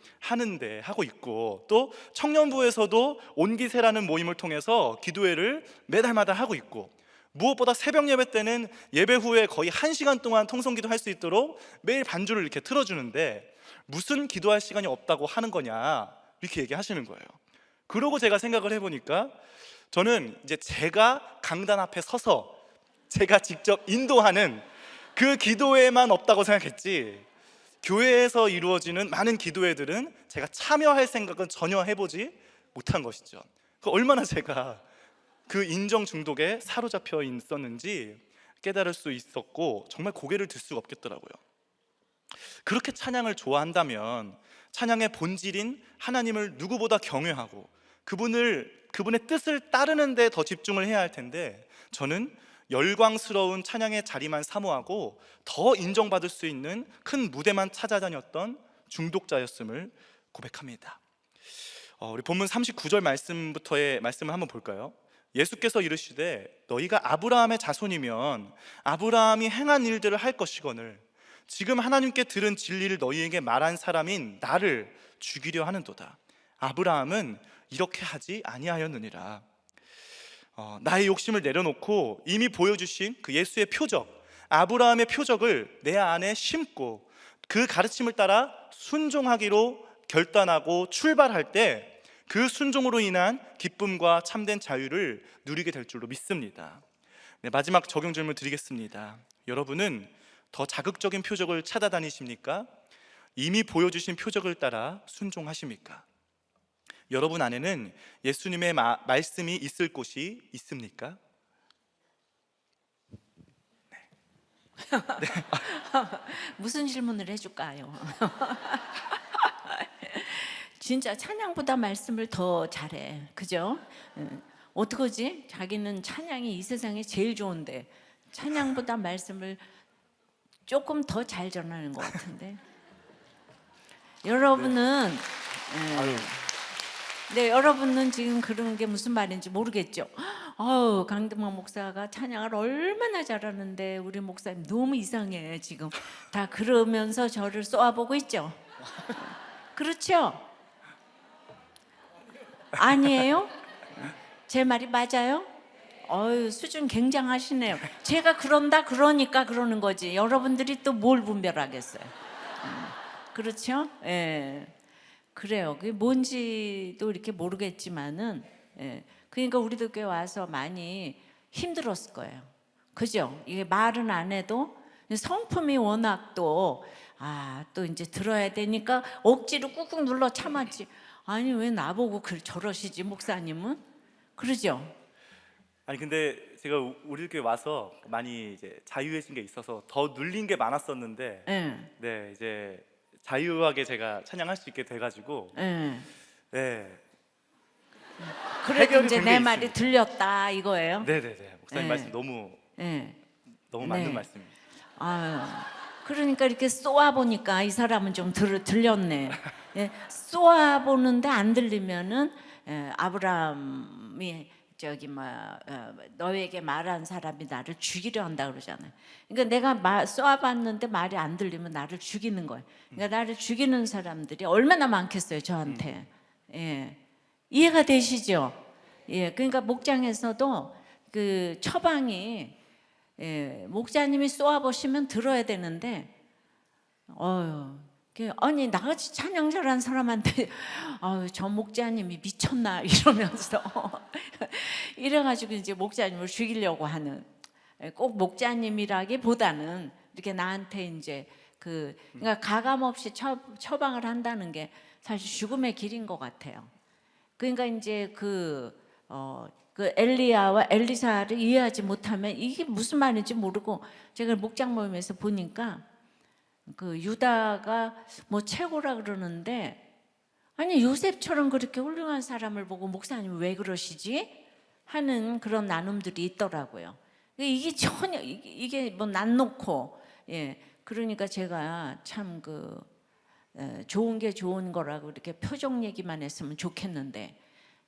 하고 있고 또 청년부에서도 온기세라는 모임을 통해서 기도회를 매달마다 하고 있고 무엇보다 새벽 예배 때는 예배 후에 거의 1시간 동안 통성기도 할 수 있도록 매일 반주를 이렇게 틀어주는데 무슨 기도할 시간이 없다고 하는 거냐 이렇게 얘기하시는 거예요. 그러고 제가 생각을 해보니까 저는 이제 제가 강단 앞에 서서 제가 직접 인도하는 그 기도회만 없다고 생각했지 교회에서 이루어지는 많은 기도회들은 제가 참여할 생각은 전혀 해보지 못한 것이죠. 얼마나 제가 그 인정 중독에 사로잡혀 있었는지 깨달을 수 있었고 정말 고개를 들 수가 없겠더라고요. 그렇게 찬양을 좋아한다면 찬양의 본질인 하나님을 누구보다 경외하고 그분의 뜻을 따르는 데 더 집중을 해야 할 텐데, 저는 열광스러운 찬양의 자리만 사모하고 더 인정받을 수 있는 큰 무대만 찾아다녔던 중독자였음을 고백합니다. 우리 본문 39절 말씀부터의 말씀을 한번 볼까요? 예수께서 이르시되 너희가 아브라함의 자손이면 아브라함이 행한 일들을 할 것이거늘 지금 하나님께 들은 진리를 너희에게 말한 사람인 나를 죽이려 하는도다. 아브라함은 이렇게 하지 아니하였느니라. 나의 욕심을 내려놓고 이미 보여주신 그 예수의 표적, 아브라함의 표적을 내 안에 심고 그 가르침을 따라 순종하기로 결단하고 출발할 때 그 순종으로 인한 기쁨과 참된 자유를 누리게 될 줄로 믿습니다. 네, 마지막 적용 질문 드리겠습니다. 여러분은 더 자극적인 표적을 찾아다니십니까? 이미 보여주신 표적을 따라 순종하십니까? 여러분 안에는 예수님의 말씀이 있을 곳이 있습니까? 무슨 질문을 해줄까요? 진짜 찬양보다 말씀을 더 잘해, 그죠? 어떡하지? 자기는 찬양이 이 세상에 제일 좋은데 찬양보다 말씀을 조금 더 잘 전하는 것 같은데. 여러분은 여러분은 지금 그런 게 무슨 말인지 모르겠죠. 강등만 목사가 찬양을 얼마나 잘하는데 우리 목사님 너무 이상해 지금 다 그러면서 저를 쏘아보고 있죠. 그렇죠? 아니에요? 제 말이 맞아요? 수준 굉장하시네요. 제가 그런다 그러니까 그러는 거지. 여러분들이 또 뭘 분별하겠어요? 그렇죠? 예. 그래요. 그게 뭔지도 이렇게 모르겠지만은, 그러니까 우리도 꽤 와서 많이 힘들었을 거예요. 그죠? 이게 말은 안 해도 성품이 워낙 또 이제 들어야 되니까 억지로 꾹꾹 눌러 참았지. 아니 왜 나보고 저러시지 목사님은? 그러죠? 아니 근데 제가 우리 교회 와서 많이 이제 자유해진 게 있어서 더 눌린 게 많았었는데, 네 이제 자유하게 제가 찬양할 수 있게 돼가지고, 네. 그래도 이제 내 말이 들렸다 이거예요? 네네네. 목사님 말씀 너무 맞는 말씀입니다. 그러니까 이렇게 쏘아 보니까 이 사람은 좀 들렸네. 쏘아 보는데 안 들리면은 아브라함이 너에게 말한 사람이 나를 죽이려 한다 그러잖아요. 그러니까 내가 쏘아봤는데 말이 안 들리면 나를 죽이는 거예요. 그러니까 나를 죽이는 사람들이 얼마나 많겠어요 저한테. 이해가 되시죠? 그러니까 목장에서도 그 처방이 목자님이 쏘아보시면 들어야 되는데, 아니 나같이 찬양 잘하는 사람한테 저 목자님이 미쳤나 이러면서 이래가지고 이제 목자님을 죽이려고 하는, 꼭 목자님이라기보다는 이렇게 나한테 이제 그러니까 가감 없이 처방을 한다는 게 사실 죽음의 길인 것 같아요. 그러니까 이제 그 엘리야와 엘리사를 이해하지 못하면 이게 무슨 말인지 모르고, 제가 목장 모임에서 보니까 그 유다가 뭐 최고라 그러는데, 아니 요셉처럼 그렇게 훌륭한 사람을 보고 목사님 왜 그러시지? 하는 그런 나눔들이 있더라고요. 이게 전혀 이게 뭐 난 놓고, 그러니까 제가 참 좋은 게 좋은 거라고 이렇게 표적 얘기만 했으면 좋겠는데,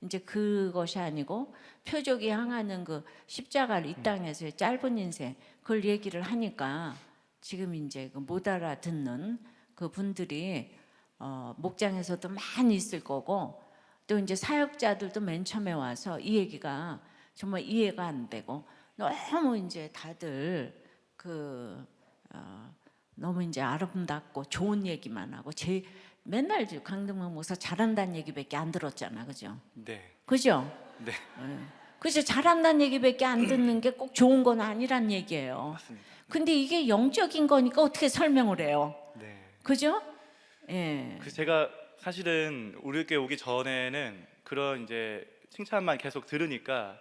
이제 그것이 아니고 표적이 향하는 그 십자가를 이 땅에서의 짧은 인생 그걸 얘기를 하니까 지금 이제 못 알아듣는 그 분들이 목장에서도 많이 있을 거고, 또 이제 사역자들도 맨 처음에 와서 이 얘기가 정말 이해가 안 되고 너무 이제 다들 너무 이제 아름답고 좋은 얘기만 하고 맨날 강등만 목사 잘한다는 얘기밖에 안 들었잖아, 그죠? 네. 그죠? 네. 그죠? 잘한다는 얘기밖에 안 듣는 게 꼭 좋은 건 아니란 얘기예요. 맞습니다. 근데 이게 영적인 거니까 어떻게 설명을 해요? 네. 그죠? 제가 사실은 우리 교회 오기 전에는 그런 이제 칭찬만 계속 들으니까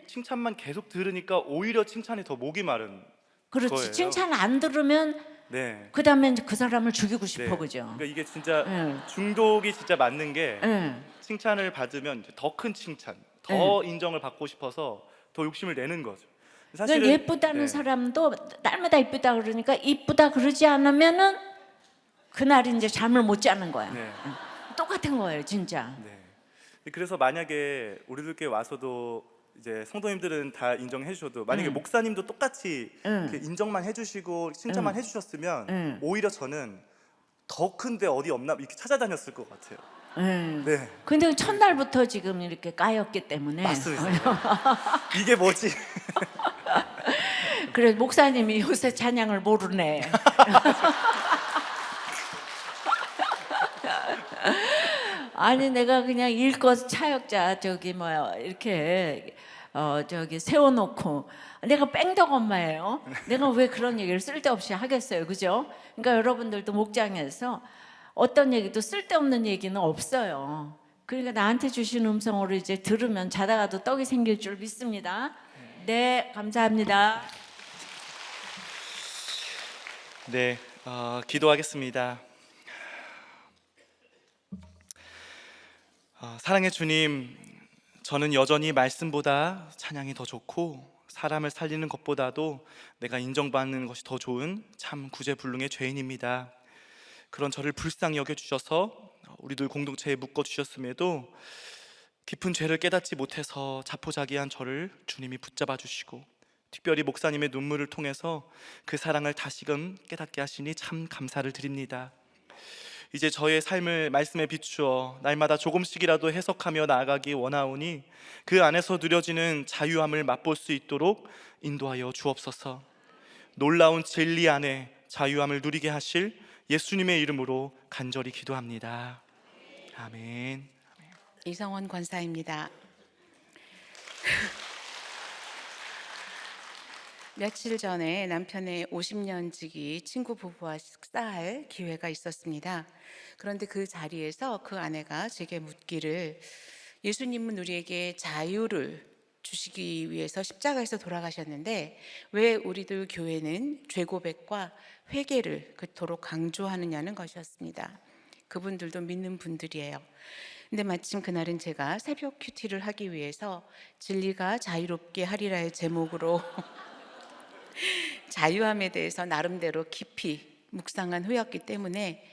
칭찬만 계속 들으니까 오히려 칭찬이 더 목이 마른 그렇지. 거예요. 칭찬 안 들으면 네. 그다음에 그 사람을 죽이고 싶어, 네. 그죠? 그러니까 이게 진짜 예. 중독이 진짜 맞는 게 예. 칭찬을 받으면 더 큰 칭찬, 네. 더 인정을 받고 싶어서 더 욕심을 내는 거죠. 그러니까 사실은 예쁘다는 네. 사람도 날마다 이쁘다 그러니까 이쁘다 그러지 않으면은 그날 이제 잠을 못 자는 거야. 네. 똑같은 거예요, 진짜. 네. 그래서 만약에 우리들께 와서도 이제 성도님들은 다 인정해 주셔도 만약에 목사님도 똑같이 이렇게 인정만 해주시고 칭찬만 해주셨으면 오히려 저는 더 큰데 어디 없나 이렇게 찾아다녔을 것 같아요. 네. 근데 첫날부터 지금 이렇게 까였기 때문에 맞습니다. 이게 뭐지? 그래 목사님이 요새 찬양을 모르네. 아니 내가 그냥 일거 차역자 저기 뭐야 이렇게 저기 세워놓고 내가 뺑덕 엄마예요. 내가 왜 그런 얘기를 쓸데없이 하겠어요, 그죠? 그러니까 여러분들도 목장에서 어떤 얘기도 쓸데없는 얘기는 없어요. 그러니까 나한테 주신 음성으로 이제 들으면 자다가도 떡이 생길 줄 믿습니다. 네, 감사합니다. 네, 기도하겠습니다. 사랑의 주님, 저는 여전히 말씀보다 찬양이 더 좋고 사람을 살리는 것보다도 내가 인정받는 것이 더 좋은 참 구제불능의 죄인입니다. 그런 저를 불쌍히 여겨주셔서 우리들 공동체에 묶어주셨음에도 깊은 죄를 깨닫지 못해서 자포자기한 저를 주님이 붙잡아 주시고 특별히 목사님의 눈물을 통해서 그 사랑을 다시금 깨닫게 하시니 참 감사를 드립니다. 이제 저의 삶을 말씀에 비추어 날마다 조금씩이라도 해석하며 나아가기 원하오니 그 안에서 누려지는 자유함을 맛볼 수 있도록 인도하여 주옵소서. 놀라운 진리 안에 자유함을 누리게 하실 예수님의 이름으로 간절히 기도합니다. 아멘. 이성원 권사입니다. 며칠 전에 남편의 50년 지기 친구 부부와 식사할 기회가 있었습니다. 그런데 그 자리에서 그 아내가 제게 묻기를 예수님은 우리에게 자유를 주시기 위해서 십자가에서 돌아가셨는데 왜 우리들 교회는 죄고백과 회개를 그토록 강조하느냐는 것이었습니다. 그분들도 믿는 분들이에요. 근데 마침 그날은 제가 새벽 큐티를 하기 위해서 진리가 자유롭게 하리라의 제목으로 자유함에 대해서 나름대로 깊이 묵상한 후였기 때문에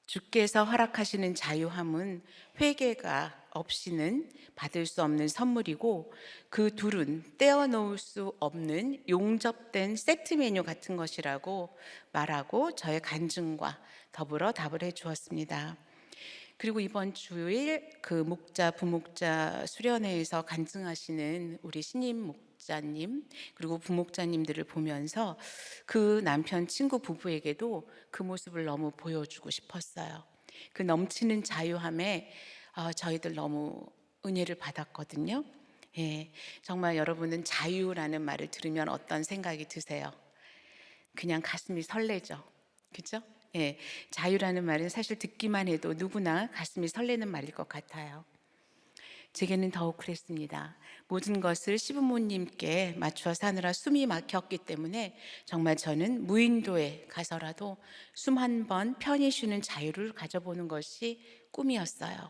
주께서 허락하시는 자유함은 회개가 없이는 받을 수 없는 선물이고 그 둘은 떼어놓을 수 없는 용접된 세트 메뉴 같은 것이라고 말하고 저의 간증과 더불어 답을 해 주었습니다. 그리고 이번 주일 그 목자 부목자 수련회에서 간증하시는 우리 신임 목자님 그리고 부목자님들을 보면서 그 남편 친구 부부에게도 그 모습을 너무 보여주고 싶었어요. 그 넘치는 자유함에 저희들 너무 은혜를 받았거든요. 예, 정말 여러분은 자유라는 말을 들으면 어떤 생각이 드세요? 그냥 가슴이 설레죠, 그렇죠? 예, 자유라는 말은 사실 듣기만 해도 누구나 가슴이 설레는 말일 것 같아요. 제게는 더욱 그랬습니다. 모든 것을 시부모님께 맞춰 사느라 숨이 막혔기 때문에 정말 저는 무인도에 가서라도 숨 한 번 편히 쉬는 자유를 가져보는 것이 꿈이었어요.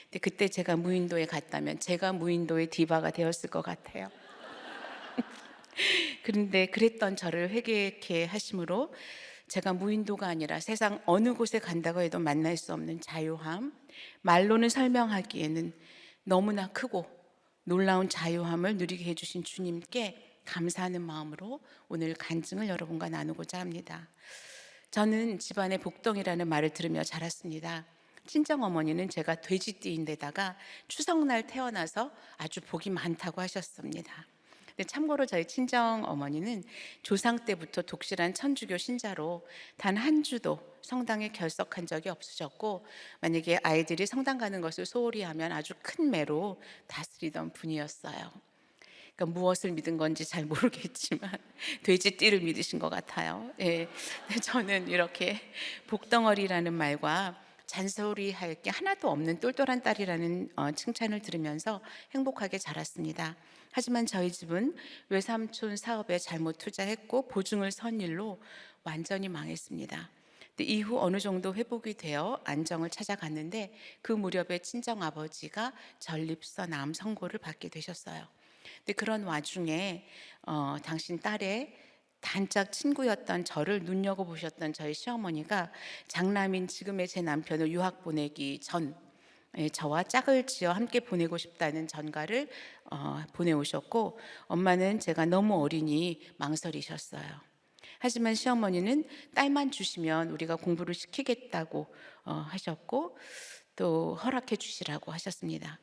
근데 그때 제가 무인도에 갔다면 제가 무인도의 디바가 되었을 것 같아요. 그런데 그랬던 저를 회개케 하심으로 제가 무인도가 아니라 세상 어느 곳에 간다고 해도 만날 수 없는 자유함, 말로는 설명하기에는 너무나 크고 놀라운 자유함을 누리게 해주신 주님께 감사하는 마음으로 오늘 간증을 여러분과 나누고자 합니다. 저는 집안의 복덩이라는 말을 들으며 자랐습니다. 친정어머니는 제가 돼지띠인데다가 추석날 태어나서 아주 복이 많다고 하셨습니다. 근데 참고로 저희 친정 어머니는 조상 때부터 독실한 천주교 신자로 단 한 주도 성당에 결석한 적이 없으셨고 만약에 아이들이 성당 가는 것을 소홀히 하면 아주 큰 매로 다스리던 분이었어요. 그러니까 무엇을 믿은 건지 잘 모르겠지만 돼지띠를 믿으신 것 같아요. 예, 저는 이렇게 복덩어리라는 말과 잔소리할 게 하나도 없는 똘똘한 딸이라는 칭찬을 들으면서 행복하게 자랐습니다. 하지만 저희 집은 외삼촌 사업에 잘못 투자했고 보증을 선 일로 완전히 망했습니다. 근데 이후 어느 정도 회복이 되어 안정을 찾아갔는데 그 무렵에 친정 아버지가 전립선암 선고를 받게 되셨어요. 근데 그런 와중에 당신 딸의 단짝 친구였던 저를 눈여겨보셨던 저희 시어머니가 장남인 지금의 제 남편을 유학 보내기 전 저와 짝을 지어 함께 보내고 싶다는 전가를 보내오셨고, 엄마는 제가 너무 어리니 망설이셨어요. 하지만 시어머니는 딸만 주시면 우리가 공부를 시키겠다고 하셨고 또 허락해 주시라고 하셨습니다.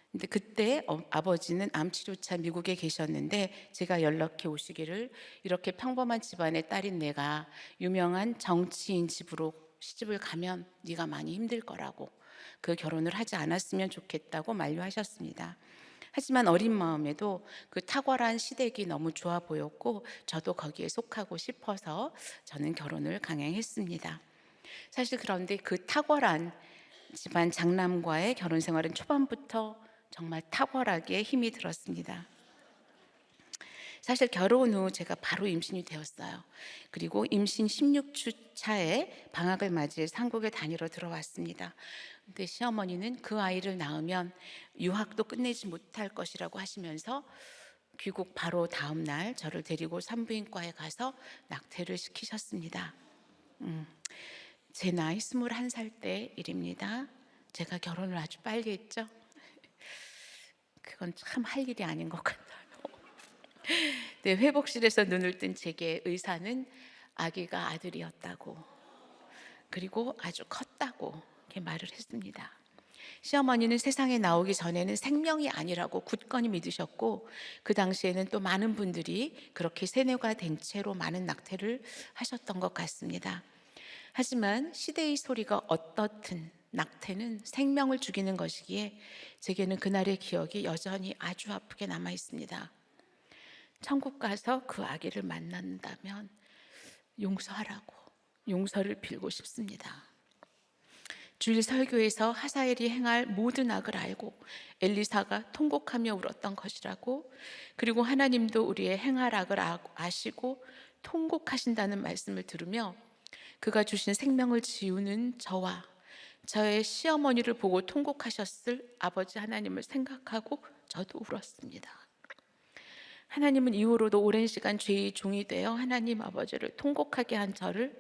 근데 그때 아버지는 암치료차 미국에 계셨는데 제가 연락해 오시기를, 이렇게 평범한 집안의 딸인 내가 유명한 정치인 집으로 시집을 가면 네가 많이 힘들 거라고, 그 결혼을 하지 않았으면 좋겠다고 만류하셨습니다. 하지만 어린 마음에도 그 탁월한 시댁이 너무 좋아 보였고 저도 거기에 속하고 싶어서 저는 결혼을 강행했습니다. 사실 그런데 그 탁월한 집안 장남과의 결혼 생활은 초반부터 정말 탁월하게 힘이 들었습니다. 사실 결혼 후 제가 바로 임신이 되었어요. 그리고 임신 16주 차에 방학을 맞이해 한국에 다니러 들어왔습니다. 근데 시어머니는 그 아이를 낳으면 유학도 끝내지 못할 것이라고 하시면서 귀국 바로 다음 날 저를 데리고 산부인과에 가서 낙태를 시키셨습니다. 제 나이 21살 때 일입니다. 제가 결혼을 아주 빨리 했죠. 그건 참 할 일이 아닌 것 같아요. 네, 회복실에서 눈을 뜬 제게 의사는 아기가 아들이었다고, 그리고 아주 컸다고 이렇게 말을 했습니다. 시어머니는 세상에 나오기 전에는 생명이 아니라고 굳건히 믿으셨고 그 당시에는 또 많은 분들이 그렇게 세뇌가 된 채로 많은 낙태를 하셨던 것 같습니다. 하지만 시대의 소리가 어떻든 낙태는 생명을 죽이는 것이기에 제게는 그날의 기억이 여전히 아주 아프게 남아 있습니다. 천국 가서 그 아기를 만난다면 용서하라고 용서를 빌고 싶습니다. 주일 설교에서 하사엘이 행할 모든 악을 알고 엘리사가 통곡하며 울었던 것이라고, 그리고 하나님도 우리의 행할 악을 아시고 통곡하신다는 말씀을 들으며 그가 주신 생명을 지우는 저와 저의 시어머니를 보고 통곡하셨을 아버지 하나님을 생각하고 저도 울었습니다. 하나님은 이후로도 오랜 시간 죄의 종이 되어 하나님 아버지를 통곡하게 한 저를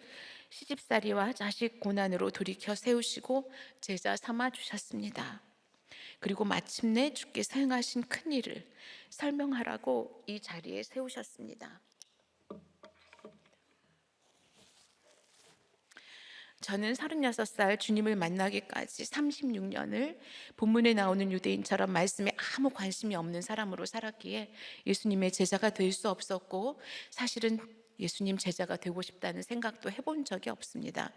시집살이와 자식 고난으로 돌이켜 세우시고 제자 삼아 주셨습니다. 그리고 마침내 주께서 행하신 큰 일을 설명하라고 이 자리에 세우셨습니다. 저는 36살 주님을 만나기까지 36년을 본문에 나오는 유대인처럼 말씀에 아무 관심이 없는 사람으로 살았기에 예수님의 제자가 될 수 없었고, 사실은 예수님 제자가 되고 싶다는 생각도 해본 적이 없습니다.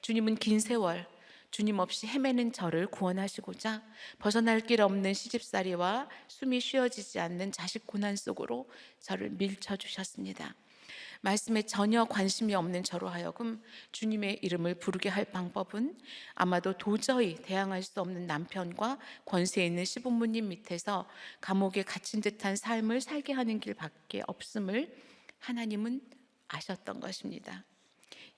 주님은 긴 세월 주님 없이 헤매는 저를 구원하시고자 벗어날 길 없는 시집살이와 숨이 쉬어지지 않는 자식 고난 속으로 저를 밀쳐주셨습니다. 말씀에 전혀 관심이 없는 저로 하여금 주님의 이름을 부르게 할 방법은 아마도 도저히 대항할 수 없는 남편과 권세 있는 시부모님 밑에서 감옥에 갇힌 듯한 삶을 살게 하는 길밖에 없음을 하나님은 아셨던 것입니다.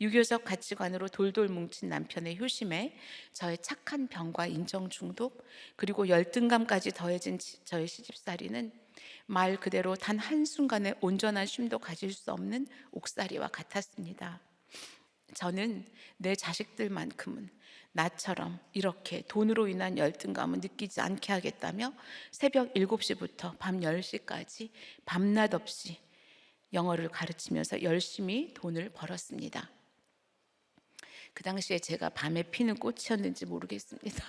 유교적 가치관으로 돌돌 뭉친 남편의 효심에 저의 착한 병과 인정 중독, 그리고 열등감까지 더해진 저의 시집살이는 말 그대로 단 한순간의 온전한 쉼도 가질 수 없는 옥살이와 같았습니다. 저는 내 자식들만큼은 나처럼 이렇게 돈으로 인한 열등감을 느끼지 않게 하겠다며 새벽 7시부터 밤 10시까지 밤낮 없이 영어를 가르치면서 열심히 돈을 벌었습니다. 그 당시에 제가 밤에 피는 꽃이었는지 모르겠습니다.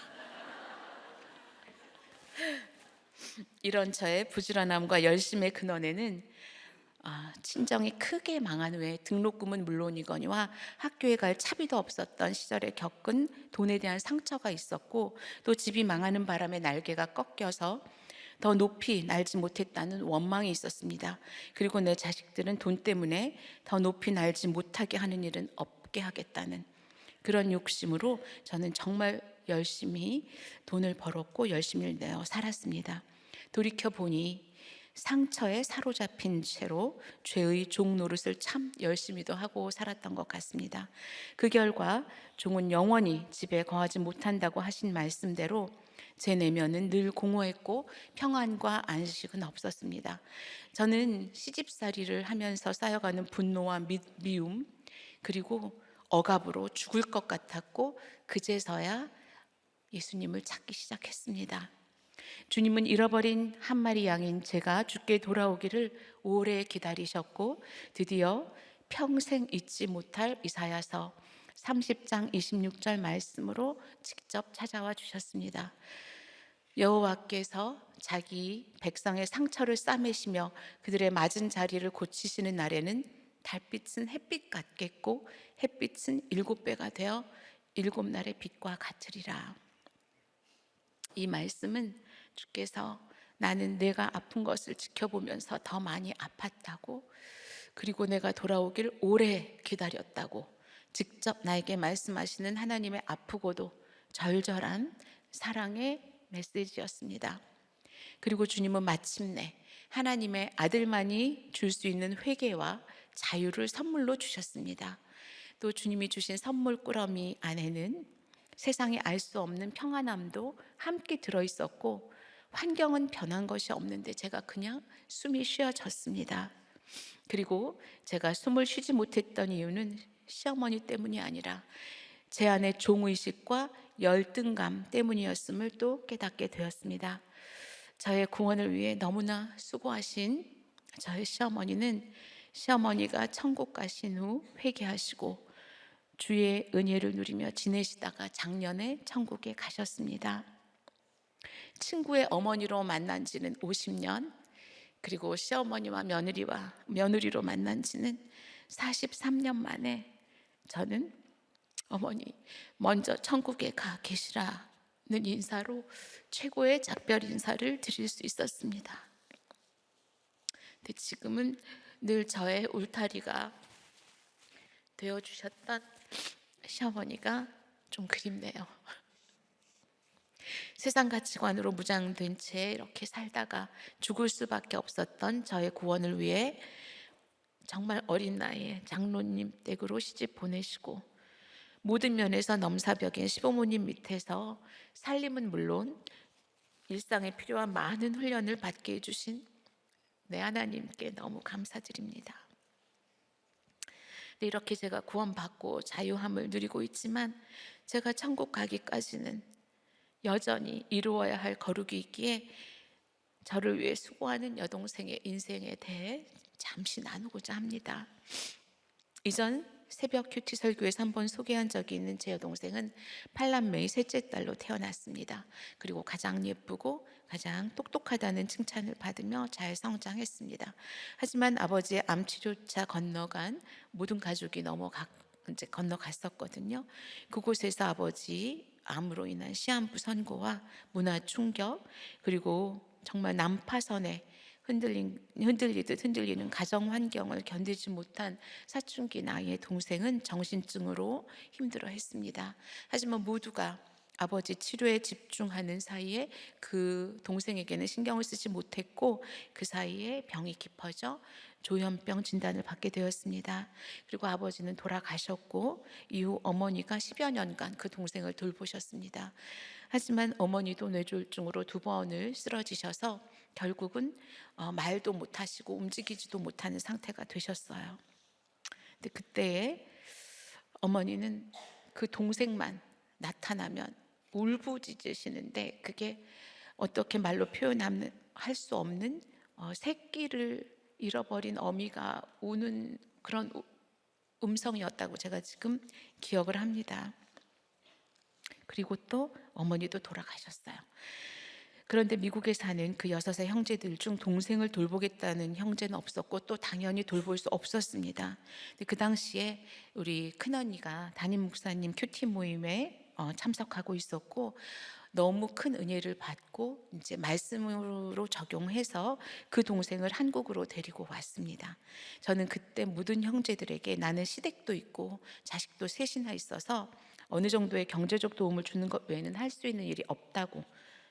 이런 저의 부지런함과 열심의 근원에는 친정이 크게 망한 후에 등록금은 물론이거니와 학교에 갈 차비도 없었던 시절에 겪은 돈에 대한 상처가 있었고, 또 집이 망하는 바람에 날개가 꺾여서 더 높이 날지 못했다는 원망이 있었습니다. 그리고 내 자식들은 돈 때문에 더 높이 날지 못하게 하는 일은 없게 하겠다는 그런 욕심으로 저는 정말 열심히 돈을 벌었고 열심히 내어 살았습니다. 돌이켜 보니 상처에 사로잡힌 채로 죄의 종 노릇을 참 열심히도 하고 살았던 것 같습니다. 그 결과 종은 영원히 집에 거하지 못한다고 하신 말씀대로 제 내면은 늘 공허했고 평안과 안식은 없었습니다. 저는 시집살이를 하면서 쌓여가는 분노와 미움, 그리고 억압으로 죽을 것 같았고 그제서야 예수님을 찾기 시작했습니다. 주님은 잃어버린 한 마리 양인 제가 주께 돌아오기를 오래 기다리셨고 드디어 평생 잊지 못할 이사야서 30장 26절 말씀으로 직접 찾아와 주셨습니다. 여호와께서 자기 백성의 상처를 싸매시며 그들의 맞은 자리를 고치시는 날에는 달빛은 햇빛 같겠고 햇빛은 7배가 되어 7날의 빛과 같으리라. 이 말씀은 주께서 나는 내가 아픈 것을 지켜보면서 더 많이 아팠다고, 그리고 내가 돌아오길 오래 기다렸다고 직접 나에게 말씀하시는 하나님의 아프고도 절절한 사랑의 메시지였습니다. 그리고 주님은 마침내 하나님의 아들만이 줄 수 있는 회개와 자유를 선물로 주셨습니다. 또 주님이 주신 선물 꾸러미 안에는 세상이 알 수 없는 평안함도 함께 들어있었고 환경은 변한 것이 없는데 제가 그냥 숨이 쉬어졌습니다. 그리고 제가 숨을 쉬지 못했던 이유는 시어머니 때문이 아니라 제 안의 종의식과 열등감 때문이었음을 또 깨닫게 되었습니다. 저의 구원을 위해 너무나 수고하신 저의 시어머니가 천국 가신 후 회개하시고 주의 은혜를 누리며 지내시다가 작년에 천국에 가셨습니다. 친구의 어머니로 만난 지는 50년, 그리고 시어머니와 며느리로 만난 지는 43년 만에 저는 어머니 먼저 천국에 가 계시라는 인사로 최고의 작별 인사를 드릴 수 있었습니다. 근데 지금은 늘 저의 울타리가 되어주셨던 시어머니가 좀 그립네요. 세상 가치관으로 무장된 채 이렇게 살다가 죽을 수밖에 없었던 저의 구원을 위해 정말 어린 나이에 장로님 댁으로 시집 보내시고 모든 면에서 넘사벽인 시부모님 밑에서 살림은 물론 일상에 필요한 많은 훈련을 받게 해주신 내 하나님께 너무 감사드립니다. 이렇게 제가 구원받고 자유함을 누리고 있지만 제가 천국 가기까지는 여전히 이루어야 할 거룩이 있기에 저를 위해 수고하는 여동생의 인생에 대해 잠시 나누고자 합니다. 이전 새벽 큐티 설교에서 한번 소개한 적이 있는 제 여동생은 팔남매의 셋째 딸로 태어났습니다. 그리고 가장 예쁘고 가장 똑똑하다는 칭찬을 받으며 잘 성장했습니다. 하지만 아버지의 암치료차 건너간 모든 가족이 이제 건너갔었거든요. 그곳에서 아버지 암으로 인한 시한부 선고와 문화 충격, 그리고 정말 난파선에 흔들리듯 흔들리는 가정 환경을 견디지 못한 사춘기 나이의 동생은 정신증으로 힘들어했습니다. 하지만 모두가 아버지 치료에 집중하는 사이에 그 동생에게는 신경을 쓰지 못했고 그 사이에 병이 깊어져 조현병 진단을 받게 되었습니다. 그리고 아버지는 돌아가셨고 이후 어머니가 10여 년간 그 동생을 돌보셨습니다. 하지만 어머니도 뇌졸중으로 2번을 쓰러지셔서 결국은 말도 못하시고 움직이지도 못하는 상태가 되셨어요. 근데 그때에 어머니는 그 동생만 나타나면 울부짖으시는데 그게 어떻게 말로 표현할 수 없는 새끼를 잃어버린 어미가 우는 그런 음성이었다고 제가 지금 기억을 합니다. 그리고 또 어머니도 돌아가셨어요. 그런데 미국에 사는 그 6의 형제들 중 동생을 돌보겠다는 형제는 없었고 또 당연히 돌볼 수 없었습니다. 근데 그 당시에 우리 큰언니가 담임 목사님 큐티 모임에 참석하고 있었고 너무 큰 은혜를 받고 이제 말씀으로 적용해서 그 동생을 한국으로 데리고 왔습니다. 저는 그때 모든 형제들에게 나는 시댁도 있고 자식도 셋이나 있어서 어느 정도의 경제적 도움을 주는 것 외에는 할 수 있는 일이 없다고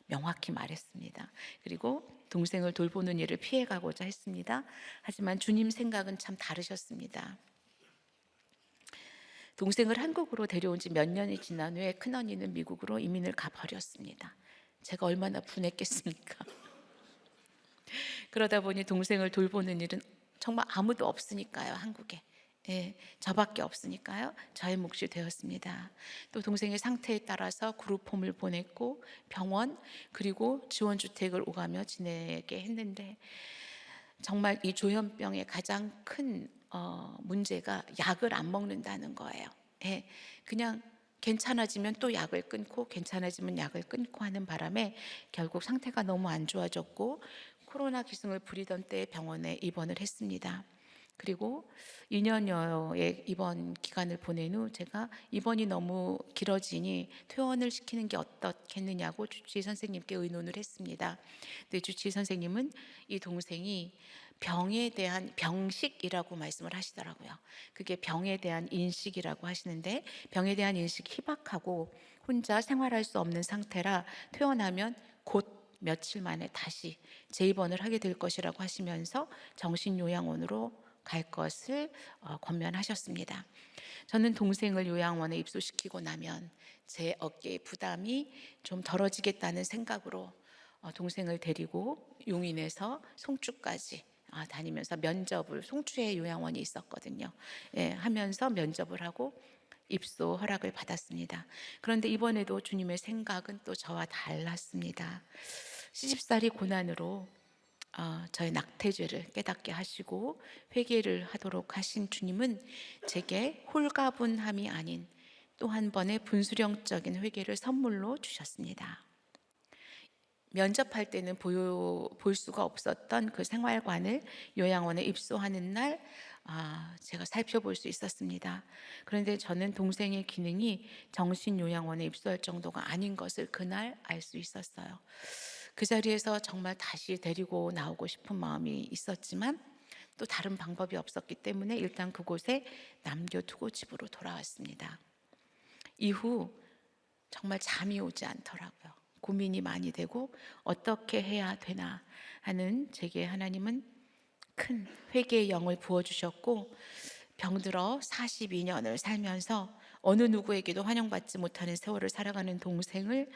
명확히 말했습니다. 그리고 동생을 돌보는 일을 피해가고자 했습니다. 하지만 주님 생각은 참 다르셨습니다. 동생을 한국으로 데려온 지 몇 년이 지난 후에 큰언니는 미국으로 이민을 가버렸습니다. 제가 얼마나 분했겠습니까? 그러다 보니 동생을 돌보는 일은 정말 아무도 없으니까요, 한국에. 예, 저밖에 없으니까요. 저의 몫이 되었습니다. 또 동생의 상태에 따라서 그룹홈을 보냈고 병원 그리고 지원주택을 오가며 지내게 했는데 정말 이 조현병의 가장 큰 문제가 약을 안 먹는다는 거예요. 예, 그냥 괜찮아지면 또 약을 끊고 괜찮아지면 약을 끊고 하는 바람에 결국 상태가 너무 안 좋아졌고 코로나 기승을 부리던 때에 병원에 입원을 했습니다. 그리고 2년여의 입원 기간을 보낸 후 제가 입원이 너무 길어지니 퇴원을 시키는 게 어떻겠느냐고 주치의 선생님께 의논을 했습니다. 근데 주치의 선생님은 이 동생이 병에 대한 병식이라고 말씀을 하시더라고요. 그게 병에 대한 인식이라고 하시는데 병에 대한 인식이 희박하고 혼자 생활할 수 없는 상태라 퇴원하면 곧 며칠 만에 다시 재입원을 하게 될 것이라고 하시면서 정신요양원으로 갈 것을 권면하셨습니다. 저는 동생을 요양원에 입소시키고 나면 제 어깨의 부담이 좀 덜어지겠다는 생각으로 동생을 데리고 용인에서 송주까지 다니면서 면접을, 송주에 요양원이 있었거든요. 예, 하면서 면접을 하고 입소 허락을 받았습니다. 그런데 이번에도 주님의 생각은 또 저와 달랐습니다. 시집살이 고난으로 저의 낙태죄를 깨닫게 하시고 회개를 하도록 하신 주님은 제게 홀가분함이 아닌 또 한 번의 분수령적인 회개를 선물로 주셨습니다. 면접할 때는 볼 수가 없었던 그 생활관을 요양원에 입소하는 날 제가 살펴볼 수 있었습니다. 그런데 저는 동생의 기능이 정신요양원에 입소할 정도가 아닌 것을 그날 알 수 있었어요. 그 자리에서 정말 다시 데리고 나오고 싶은 마음이 있었지만 또 다른 방법이 없었기 때문에 일단 그곳에 남겨두고 집으로 돌아왔습니다. 이후 정말 잠이 오지 않더라고요. 고민이 많이 되고 어떻게 해야 되나 하는 제게 하나님은 큰 회개의 영을 부어주셨고 병들어 42년을 살면서 어느 누구에게도 환영받지 못하는 세월을 살아가는 동생을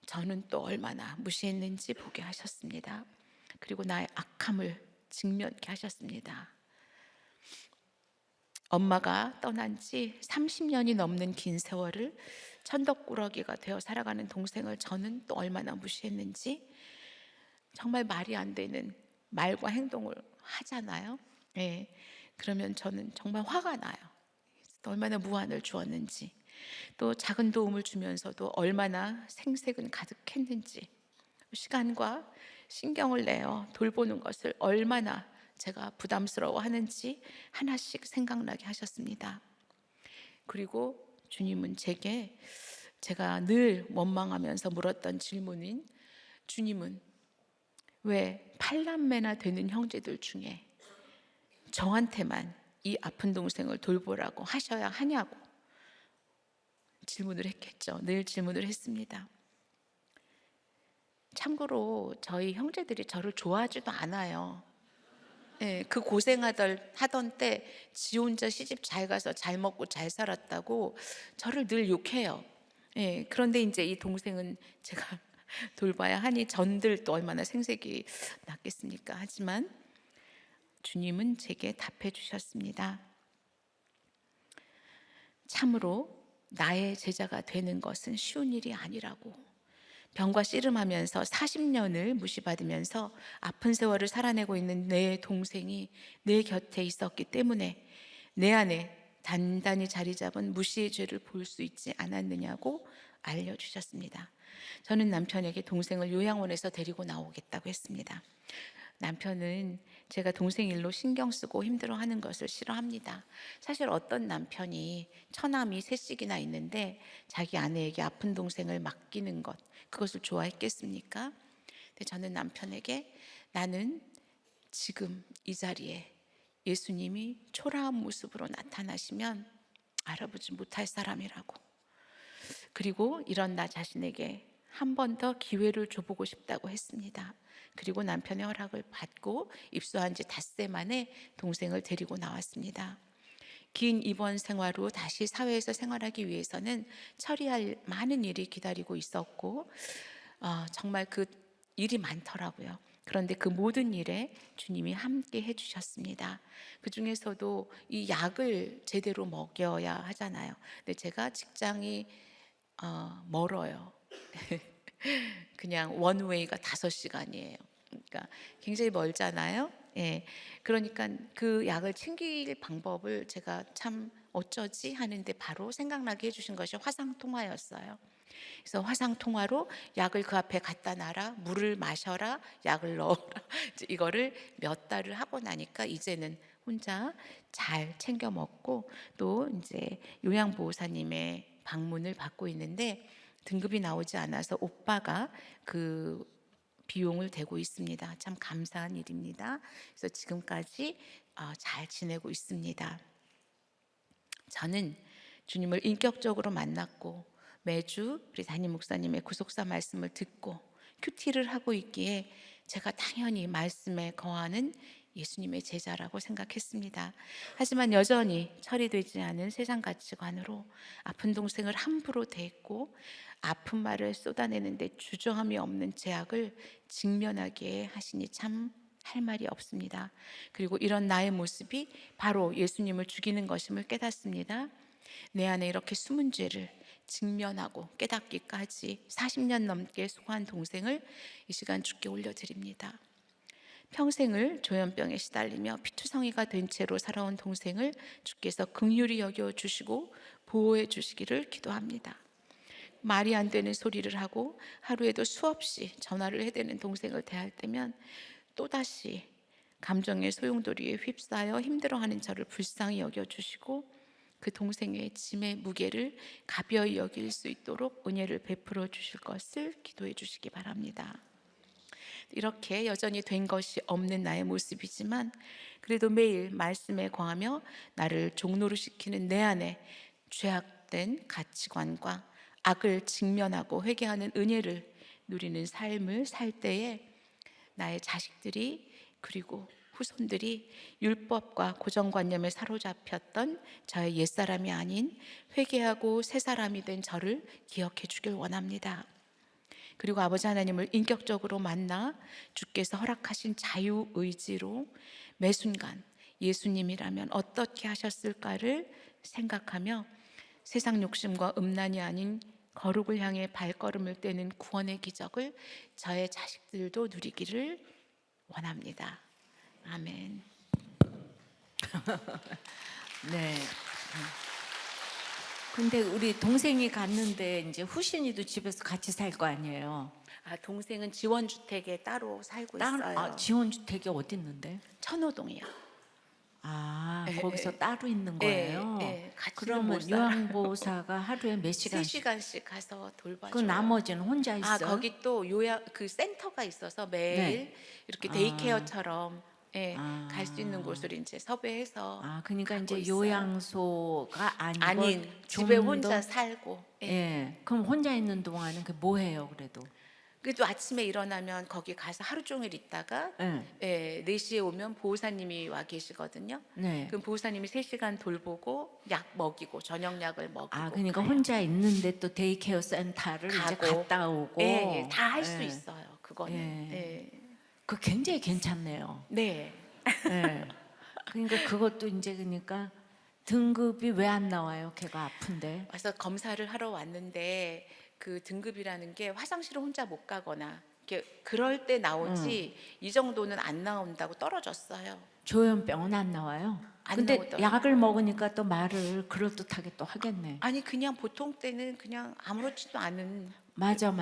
저는 또 얼마나 무시했는지 보게 하셨습니다. 그리고 나의 악함을 직면케 하셨습니다. 엄마가 떠난 지 30년이 넘는 긴 세월을 천덕꾸러기가 되어 살아가는 동생을 저는 또 얼마나 무시했는지 정말 말이 안 되는 말과 행동을 하잖아요. 예, 그러면 저는 정말 화가 나요. 또 얼마나 무한을 주었는지 또 작은 도움을 주면서도 얼마나 생색은 가득했는지 시간과 신경을 내어 돌보는 것을 얼마나 제가 부담스러워하는지 하나씩 생각나게 하셨습니다. 그리고 주님은 제가 늘 원망하면서 물었던 질문인 주님은 왜 8남매나 되는 형제들 중에 저한테만 이 아픈 동생을 돌보라고 하셔야 하냐고 질문을 했겠죠. 늘 질문을 했습니다. 참고로 저희 형제들이 저를 좋아하지도 않아요. 예, 그 고생하던 때 지 혼자 시집 잘 가서 잘 먹고 잘 살았다고 저를 늘 욕해요. 예, 그런데 이제 이 동생은 제가 돌봐야 하니 전들 또 얼마나 생색이 났겠습니까? 하지만 주님은 제게 답해 주셨습니다. 참으로 나의 제자가 되는 것은 쉬운 일이 아니라고. 병과 씨름하면서 40년을 무시받으면서 아픈 세월을 살아내고 있는 내 동생이 내 곁에 있었기 때문에 내 안에 단단히 자리 잡은 무시의 죄를 볼 수 있지 않았느냐고 알려주셨습니다. 저는 남편에게 동생을 요양원에서 데리고 나오겠다고 했습니다. 남편은 제가 동생 일로 신경 쓰고 힘들어하는 것을 싫어합니다. 사실 어떤 남편이 처남이 셋씩이나 있는데 자기 아내에게 아픈 동생을 맡기는 것, 그것을 좋아했겠습니까? 근데 저는 남편에게 나는 지금 이 자리에 예수님이 초라한 모습으로 나타나시면 알아보지 못할 사람이라고, 그리고 이런 나 자신에게 한 번 더 기회를 줘보고 싶다고 했습니다. 그리고 남편의 허락을 받고 입소한 지 닷새 만에 동생을 데리고 나왔습니다. 긴 입원 생활 후 다시 사회에서 생활하기 위해서는 처리할 많은 일이 기다리고 있었고 정말 그 일이 많더라고요. 그런데 그 모든 일에 주님이 함께 해주셨습니다. 그 중에서도 이 약을 제대로 먹여야 하잖아요. 근데 제가 직장이 멀어요. 그냥 원웨이가 5시간이에요. 그러니까 굉장히 멀잖아요. 예. 그러니까 그 약을 챙길 방법을 제가 참 어쩌지 하는데 바로 생각나게 해주신 것이 화상통화였어요. 그래서 화상통화로 약을 그 앞에 갖다 놔라, 물을 마셔라, 약을 넣어라. 이거를 몇 달을 하고 나니까 이제는 혼자 잘 챙겨 먹고, 또 이제 요양보호사님의 방문을 받고 있는데 등급이 나오지 않아서 오빠가 그 비용을 대고 있습니다. 참 감사한 일입니다. 그래서 지금까지 잘 지내고 있습니다. 저는 주님을 인격적으로 만났고 매주 우리 담임 목사님의 구속사 말씀을 듣고 큐티를 하고 있기에 제가 당연히 말씀에 거하는 예수님의 제자라고 생각했습니다. 하지만 여전히 처리되지 않은 세상 가치관으로 아픈 동생을 함부로 대했고 아픈 말을 쏟아내는데 주저함이 없는 제약을 직면하게 하시니 참 할 말이 없습니다. 그리고 이런 나의 모습이 바로 예수님을 죽이는 것임을 깨닫습니다. 내 안에 이렇게 숨은 죄를 직면하고 깨닫기까지 40년 넘게 수고한 동생을 이 시간 주께 올려드립니다. 평생을 조현병에 시달리며 피투성이가 된 채로 살아온 동생을 주께서 긍휼히 여겨 주시고 보호해 주시기를 기도합니다. 말이 안 되는 소리를 하고 하루에도 수없이 전화를 해대는 동생을 대할 때면 또다시 감정의 소용돌이에 휩싸여 힘들어하는 저를 불쌍히 여겨주시고 그 동생의 짐의 무게를 가벼이 여길 수 있도록 은혜를 베풀어 주실 것을 기도해 주시기 바랍니다. 이렇게 여전히 된 것이 없는 나의 모습이지만 그래도 매일 말씀에 거하며 나를 종로로 시키는 내 안에 죄악된 가치관과 악을 직면하고 회개하는 은혜를 누리는 삶을 살 때에 나의 자식들이 그리고 후손들이 율법과 고정관념에 사로잡혔던 저의 옛사람이 아닌 회개하고 새 사람이 된 저를 기억해 주길 원합니다. 그리고 아버지 하나님을 인격적으로 만나 주께서 허락하신 자유의지로 매 순간 예수님이라면 어떻게 하셨을까를 생각하며 세상 욕심과 음란이 아닌 거룩을 향해 발걸음을 떼는 구원의 기적을 저의 자식들도 누리기를 원합니다. 아멘. 네. 근데 우리 동생이 갔는데 이제 후신이도 집에서 같이 살 거 아니에요. 동생은 지원주택에 따로 살고 따로 있어요. 지원주택이 어디 있는데? 천호동이요. 거기서 따로 있는 거예요. 같이는 그러면 못 살아요. 요양보호사가 하루에 몇 시간씩? 3시간씩 가서 돌봐줘요. 그 나머지는 혼자 있어요? 거기 또 요양 그 센터가 있어서 매일 네. 이렇게 데이케어처럼 아. 갈 수 있는 곳을 이제 섭외해서 그러니까 가고 이제 있어요. 요양소가 아닌 좀 집에 더- 혼자 살고. 예. 그럼 혼자 있는 동안은 그 뭐 해요, 그래도? 그래도 아침에 일어나면 거기 가서 하루 종일 있다가 예. 4시에 오면 보호사님이 와 계시거든요. 네. 그럼 보호사님이 3시간 돌보고 약 먹이고 저녁약을 먹이고. 그러니까 가요. 혼자 있는데 또 데이케어 센터를 이제 가고. 갔다 오고. 다 할 수 예. 있어요. 그거는. 예. 예. 그 굉장히 괜찮네요. 네. 예. 그러니까 그것도 이제 그러니까 등급이 왜 안 나와요? 걔가 아픈데. 와서 검사를 하러 왔는데 그 등급이라는 게 화장실을 혼자 못 가거나 이렇게 그럴 때 나오지 이 정도는 안 나온다고 떨어졌어요. 조현병은 안 나와요. 안 근데 나오더라고요. 약을 먹으니까 또 말을 그럴듯하게 또 하겠네. 아니 그냥 보통 때는 그냥 아무렇지도 않은 맞아.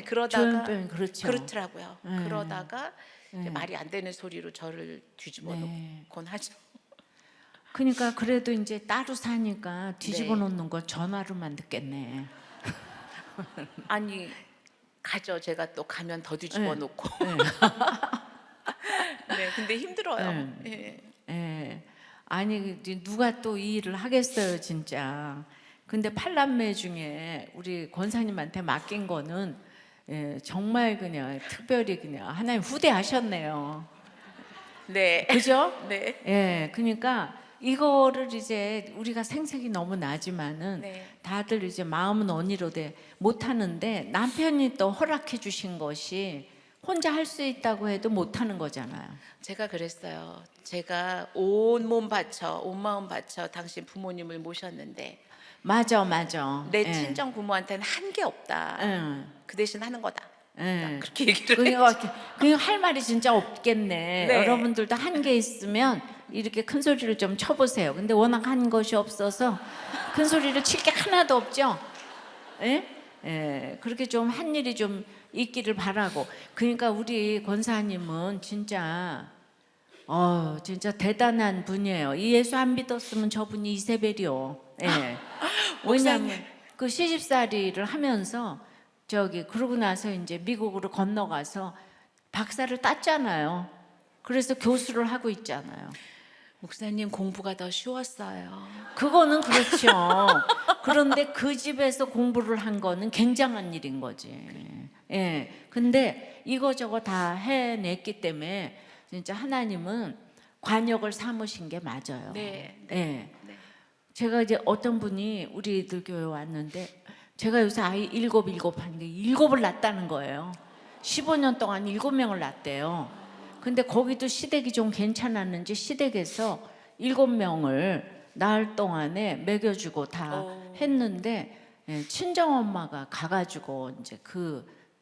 그러다가 조현병이 그렇죠. 그렇더라고요. 네. 그러다가 이제 네. 말이 안 되는 소리로 저를 뒤집어 네. 놓곤 하죠. 그러니까 그래도 이제 따로 사니까 뒤집어 네. 놓는 건 전화로만 듣겠네. 아니 가죠. 제가 또 가면 더 뒤집어 네. 놓고. 네. 네, 근데 힘들어요. 네. 예. 예. 아니 누가 또 이 일을 하겠어요, 진짜. 근데 8남매 중에 우리 권사님한테 맡긴 거는 정말 그냥 특별히 그냥 하나님 후대하셨네요. 네. 그죠? 네. 예, 그러니까 이거를 이제 우리가 생색이 너무 나지만은 네. 다들 이제 마음은 언니로 돼 못하는데 남편이 또 허락해 주신 것이 혼자 할 수 있다고 해도 못하는 거잖아요. 제가 그랬어요. 제가 온 몸 바쳐, 온 마음 바쳐 당신 부모님을 모셨는데 맞아, 맞아. 내 예. 친정 부모한테는 한 게 없다. 예. 그 대신 하는 거다. 예. 그렇게 얘기를 그러니까 할 말이 진짜 없겠네. 네. 여러분들도 한 게 있으면 이렇게 큰 소리를 좀 쳐보세요. 근데 워낙 한 것이 없어서 큰 소리를 칠 게 하나도 없죠. 예? 예. 그렇게 좀 한 일이 좀 있기를 바라고. 그러니까 우리 권사님은 진짜 진짜 대단한 분이에요. 이 예수 안 믿었으면 저분이 이세벨이요. 예. 왜냐하면 그 시집살이를 하면서 그러고 나서 이제 미국으로 건너가서 박사를 땄잖아요. 그래서 교수를 하고 있잖아요. 목사님 공부가 더 쉬웠어요. 그거는 그렇죠. 그런데 그 집에서 공부를 한 거는 굉장한 일인 거지. 예. 근데 이거저거 다 해냈기 때문에 진짜 하나님은 관역을 삼으신 게 맞아요. 네. 예. 네. 제가 이제 어떤 분이 우리들 교회 왔는데 제가 요새 아이 일곱 하는 게 7을 낳았다는 거예요. 15년 동안 7명을 낳았대요. 근데 거기도 시댁이 좀 괜찮았는지 시댁에서 7명을 낳을 동안에 먹여주고 다 했는데 친정 엄마가 가가지고 이제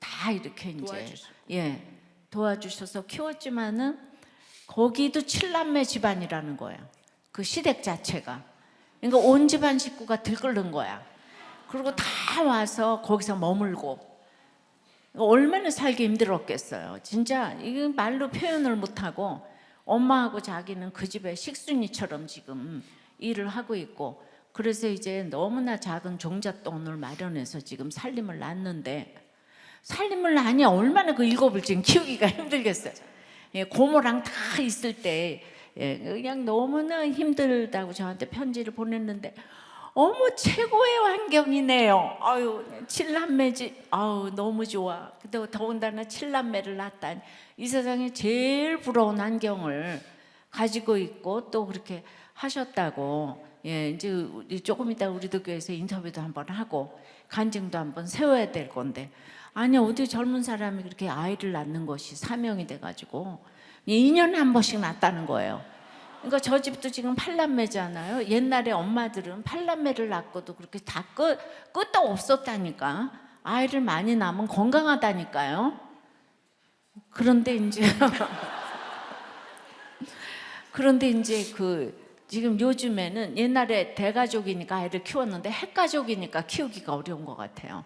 다 이렇게 이제 도와주셔서 키웠지만은 거기도 7남매 집안이라는 거예요. 그 시댁 자체가. 그러니까 온 집안 식구가 들끓는 거야. 그리고 다 와서 거기서 머물고 얼마나 살기 힘들었겠어요. 진짜 이게 말로 표현을 못하고 엄마하고 자기는 그 집에 식순이처럼 지금 일을 하고 있고 그래서 이제 너무나 작은 종잣돈을 마련해서 지금 살림을 낳는데 살림을 낳으니 얼마나 그 7을 지금 키우기가 힘들겠어요. 고모랑 다 있을 때 그냥 너무나 힘들다고 저한테 편지를 보냈는데 어머 최고의 환경이네요. 아유 7남매지. 아유 너무 좋아. 근데 더군다나 7남매를 낳다니 이 세상에 제일 부러운 환경을 가지고 있고 또 그렇게 하셨다고. 이제 조금 이따 우리도 교회에서 인터뷰도 한번 하고 간증도 한번 세워야 될 건데 아니 어디 젊은 사람이 그렇게 아이를 낳는 것이 사명이 돼가지고 2년에 한 번씩 낳았다는 거예요. 그러니까 저 집도 지금 8남매잖아요. 옛날에 엄마들은 8남매를 낳고도 그렇게 다 끝도 없었다니까. 아이를 많이 낳으면 건강하다니까요. 그런데 이제 지금 요즘에는 옛날에 대가족이니까 아이를 키웠는데 핵가족이니까 키우기가 어려운 것 같아요.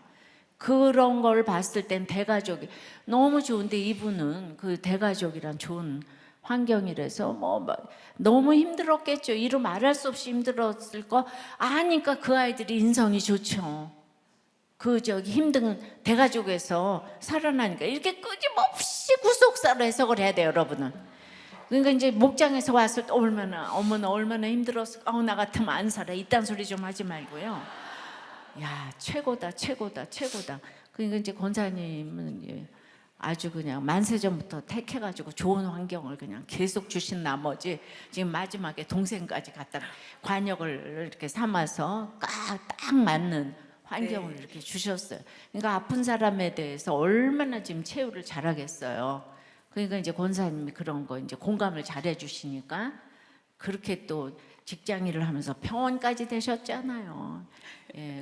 그런 걸 봤을 땐 대가족이 너무 좋은데 이분은 그 대가족이란 좋은 환경이라서 너무 힘들었겠죠. 이루 말할 수 없이 힘들었을 거 아니까 그 아이들이 인성이 좋죠. 힘든 대가족에서 살아나니까 이렇게 끊임없이 구속사로 해석을 해야 돼요, 여러분은. 그러니까 이제 목장에서 왔을 때 어머나 얼마나 힘들었을까. 나 같으면 안 살아. 이딴 소리 좀 하지 말고요. 야, 최고다. 그러니까 이제 권사님은 아주 그냥 만세전부터 택해가지고 좋은 환경을 그냥 계속 주신 나머지 지금 마지막에 동생까지 갖다 관역을 이렇게 삼아서 딱 맞는 환경을 이렇게 주셨어요. 그러니까 아픈 사람에 대해서 얼마나 지금 체유를 잘하겠어요. 그러니까 이제 권사님이 그런 거 이제 공감을 잘해 주시니까 그렇게 또 직장 일을 하면서 병원까지 되셨잖아요.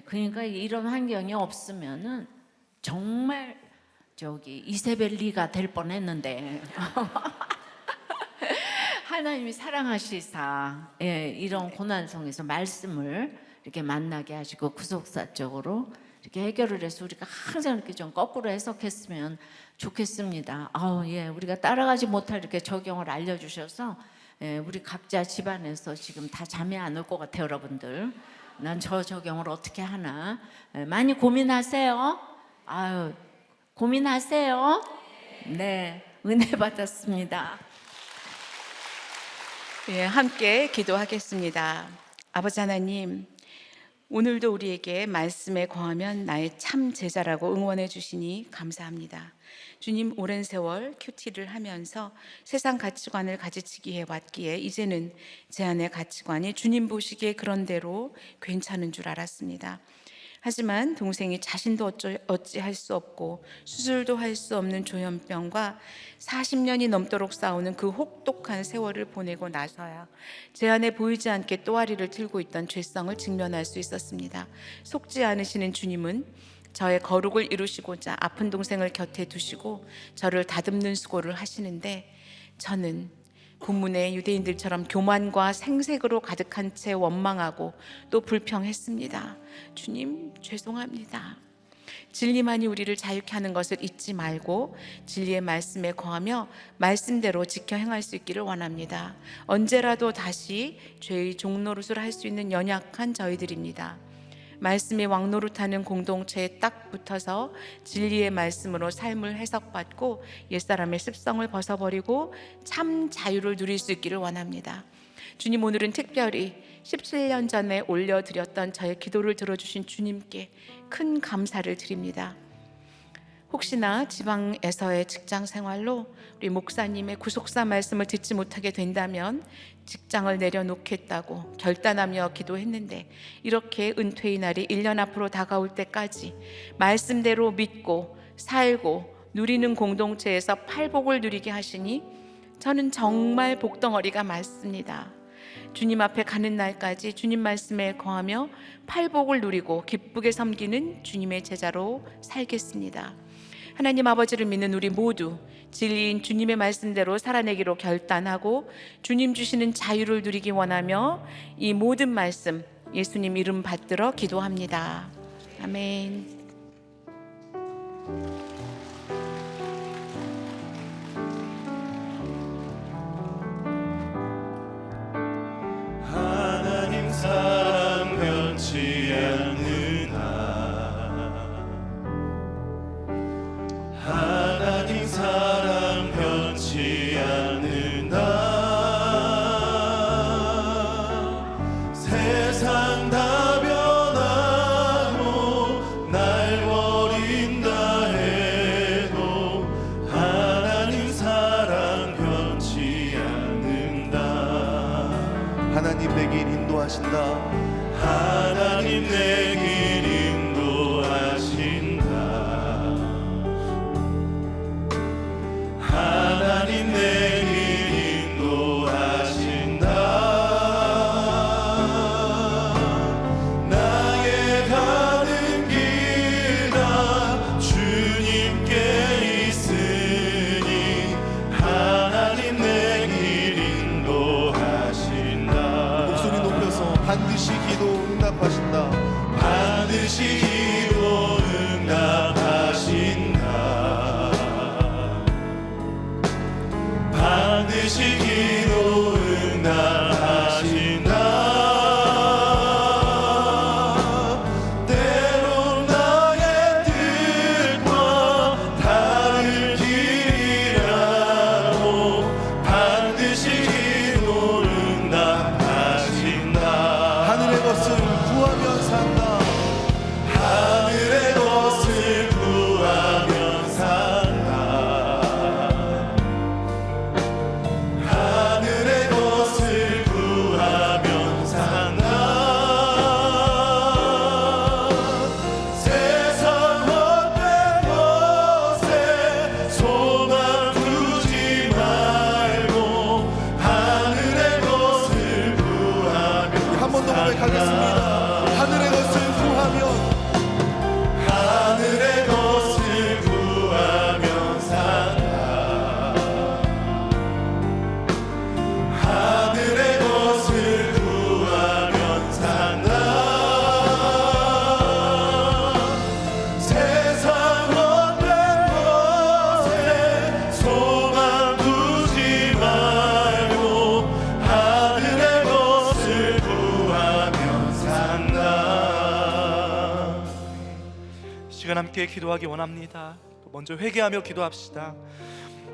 그러니까 이런 환경이 없으면은 정말 이세벨리가 될 뻔했는데 하나님이 사랑하시사 이런 고난 속에서 말씀을 이렇게 만나게 하시고 구속사적으로 이렇게 해결을 해서 우리가 항상 이렇게 좀 거꾸로 해석했으면 좋겠습니다. 우리가 따라가지 못할 이렇게 적용을 알려주셔서 우리 각자 집안에서 지금 다 잠이 안 올 것 같아요, 여러분들. 난 저 적용을 어떻게 하나 많이 고민하세요. 고민하세요. 네, 은혜 받았습니다. 함께 기도하겠습니다. 아버지 하나님, 오늘도 우리에게 말씀에 거하면 나의 참 제자라고 응원해 주시니 감사합니다. 주님, 오랜 세월 큐티를 하면서 세상 가치관을 가지치기해 왔기에 이제는 제 안의 가치관이 주님 보시기에 그런대로 괜찮은 줄 알았습니다. 하지만 동생이 자신도 어찌할 수 없고 수술도 할 수 없는 조현병과 40년이 넘도록 싸우는 그 혹독한 세월을 보내고 나서야 제 안에 보이지 않게 또아리를 틀고 있던 죄성을 직면할 수 있었습니다. 속지 않으시는 주님은 저의 거룩을 이루시고자 아픈 동생을 곁에 두시고 저를 다듬는 수고를 하시는데, 저는 본문의 유대인들처럼 교만과 생색으로 가득한 채 원망하고 또 불평했습니다. 주님, 죄송합니다. 진리만이 우리를 자유케 하는 것을 잊지 말고 진리의 말씀에 거하며 말씀대로 지켜 행할 수 있기를 원합니다. 언제라도 다시 죄의 종노릇을 할 수 있는 연약한 저희들입니다. 말씀이 왕노릇하는 공동체에 딱 붙어서 진리의 말씀으로 삶을 해석받고 옛사람의 습성을 벗어버리고 참 자유를 누릴 수 있기를 원합니다. 주님, 오늘은 특별히 17년 전에 올려드렸던 저의 기도를 들어주신 주님께 큰 감사를 드립니다. 혹시나 지방에서의 직장 생활로 우리 목사님의 구속사 말씀을 듣지 못하게 된다면 직장을 내려놓겠다고 결단하며 기도했는데, 이렇게 은퇴의 날이 1년 앞으로 다가올 때까지 말씀대로 믿고 살고 누리는 공동체에서 팔복을 누리게 하시니 저는 정말 복덩어리가 많습니다. 주님 앞에 가는 날까지 주님 말씀에 거하며 팔복을 누리고 기쁘게 섬기는 주님의 제자로 살겠습니다. 하나님 아버지를 믿는 우리 모두 진리인 주님의 말씀대로 살아내기로 결단하고 주님 주시는 자유를 누리기 원하며 이 모든 말씀 예수님 이름 받들어 기도합니다. 아멘. 하나님 사랑 변치 않는다. 하나님 사랑 변치 않는다. 세상 다 변하고 날 버린다 해도 하나님 사랑 변치 않는다. 하나님 내 길 인도하신다. 하나님 내 길 인도하신다. 하나님 내 길 인도하신다. 나의 가는 길 다 주님께 있으니 하나님 내 길 인도하신다. 목소리 높여서 반드시 기도 응답하신다. 반드시 기도 응답하신다. 반드시 기도 응답하신다. 때론 나의 뜻과 다른 길이라도 반드시 기도 응답하신다. 하늘의 것을 구하면 산다. 하늘의 것을 구하면 산다. 하늘의 것을 구하면 산다. 세상 헛된 것에 소망 두지 말고 하늘의 것을 구하면 한 번 더 고백하겠습니다. 하늘의 것을 구하면 하늘의 것을 구하면 산다. 하늘의 것을 구하면 산다. 세상 헛된 것에 소망 두지 말고 하늘의 것을 구하면 산다. 시간 함께 기도하기 원합니다. 먼저 회개하며 기도합시다.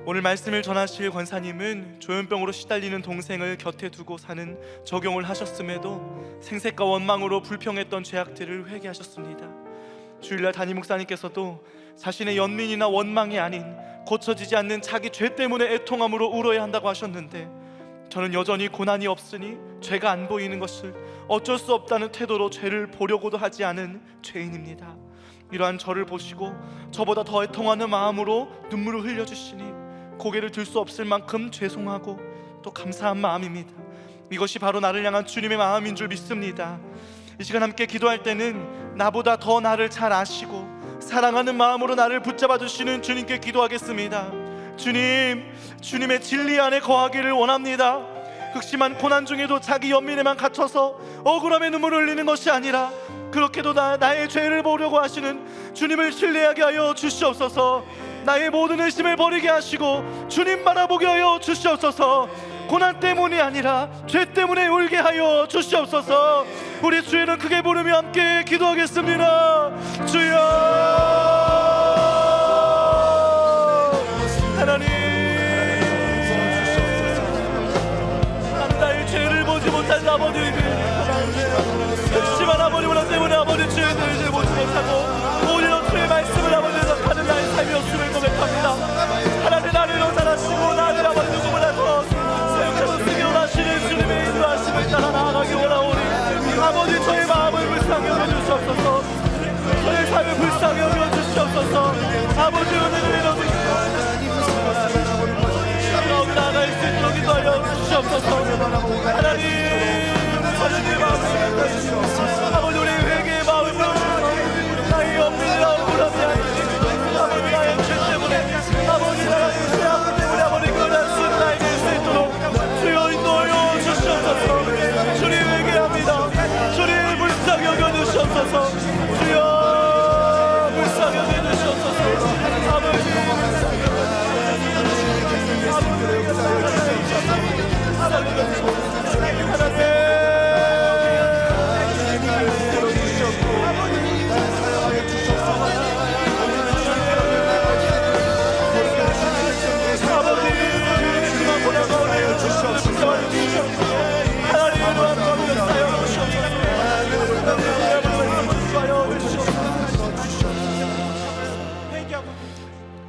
오늘 말씀을 전하실 권사님은 조현병으로 시달리는 동생을 곁에 두고 사는 적용을 하셨음에도 생색과 원망으로 불평했던 죄악들을 회개하셨습니다. 주일날 담임 목사님께서도 자신의 연민이나 원망이 아닌 고쳐지지 않는 자기 죄 때문에 애통함으로 울어야 한다고 하셨는데, 저는 여전히 고난이 없으니 죄가 안 보이는 것을 어쩔 수 없다는 태도로 죄를 보려고도 하지 않은 죄인입니다. 이러한 저를 보시고 저보다 더 애통하는 마음으로 눈물을 흘려주시니 고개를 들 수 없을 만큼 죄송하고 또 감사한 마음입니다. 이것이 바로 나를 향한 주님의 마음인 줄 믿습니다. 이 시간 함께 기도할 때는 나보다 더 나를 잘 아시고 사랑하는 마음으로 나를 붙잡아 주시는 주님께 기도하겠습니다. 주님, 주님의 진리 안에 거하기를 원합니다. 극심한 고난 중에도 자기 연민에만 갇혀서 억울함에 눈물을 흘리는 것이 아니라 그렇게도 나의 죄를 보려고 하시는 주님을 신뢰하게 하여 주시옵소서. 나의 모든 의심을 버리게 하시고 주님 바라보게 하여 주시옵소서. 고난 때문이 아니라 죄 때문에 울게 하여 주시옵소서. 우리 주의는 크게 부르며 함께 기도하겠습니다. 주여, 하나님, 나의 죄를 보지 못한 아버지에게 극심한 아버지 문화 때문에 아버지 죄를 보지 못하고 오히려 주의 말씀을 아버지에서 하는 나의 삶이었음을 고백합니다. 하나님, 나를 더 잘하시고 나를 아버지 누구보다 더 사역하고 쓰기 원하시는 주님의 인도하심을 따라 나아가기 원하오니 아버지, 저의 마음을 불쌍히 여겨주시옵소서. 저의 삶을 불쌍히 여겨주시옵소서. 아버지, 은혜를 이뤄주시옵소서. 나아갈 수 있도록 기도하여 주시옵소서. 하나님, 하나님의 마음을 주시옵소서. 아버지, 우리 회개의 마음을 주시옵소서. 나의 연민이나 억울함이 아니니 아버지, 나의 죄 때문에 아버지, 나의 죄악 때문에 아버지 그날 수 나에게 수 있도록 주여 인도하여 주시옵소서. 주님 회개합니다. 주님 불쌍히 여겨주시옵소서. 주여 불쌍히 여겨주시옵소서. 아버지,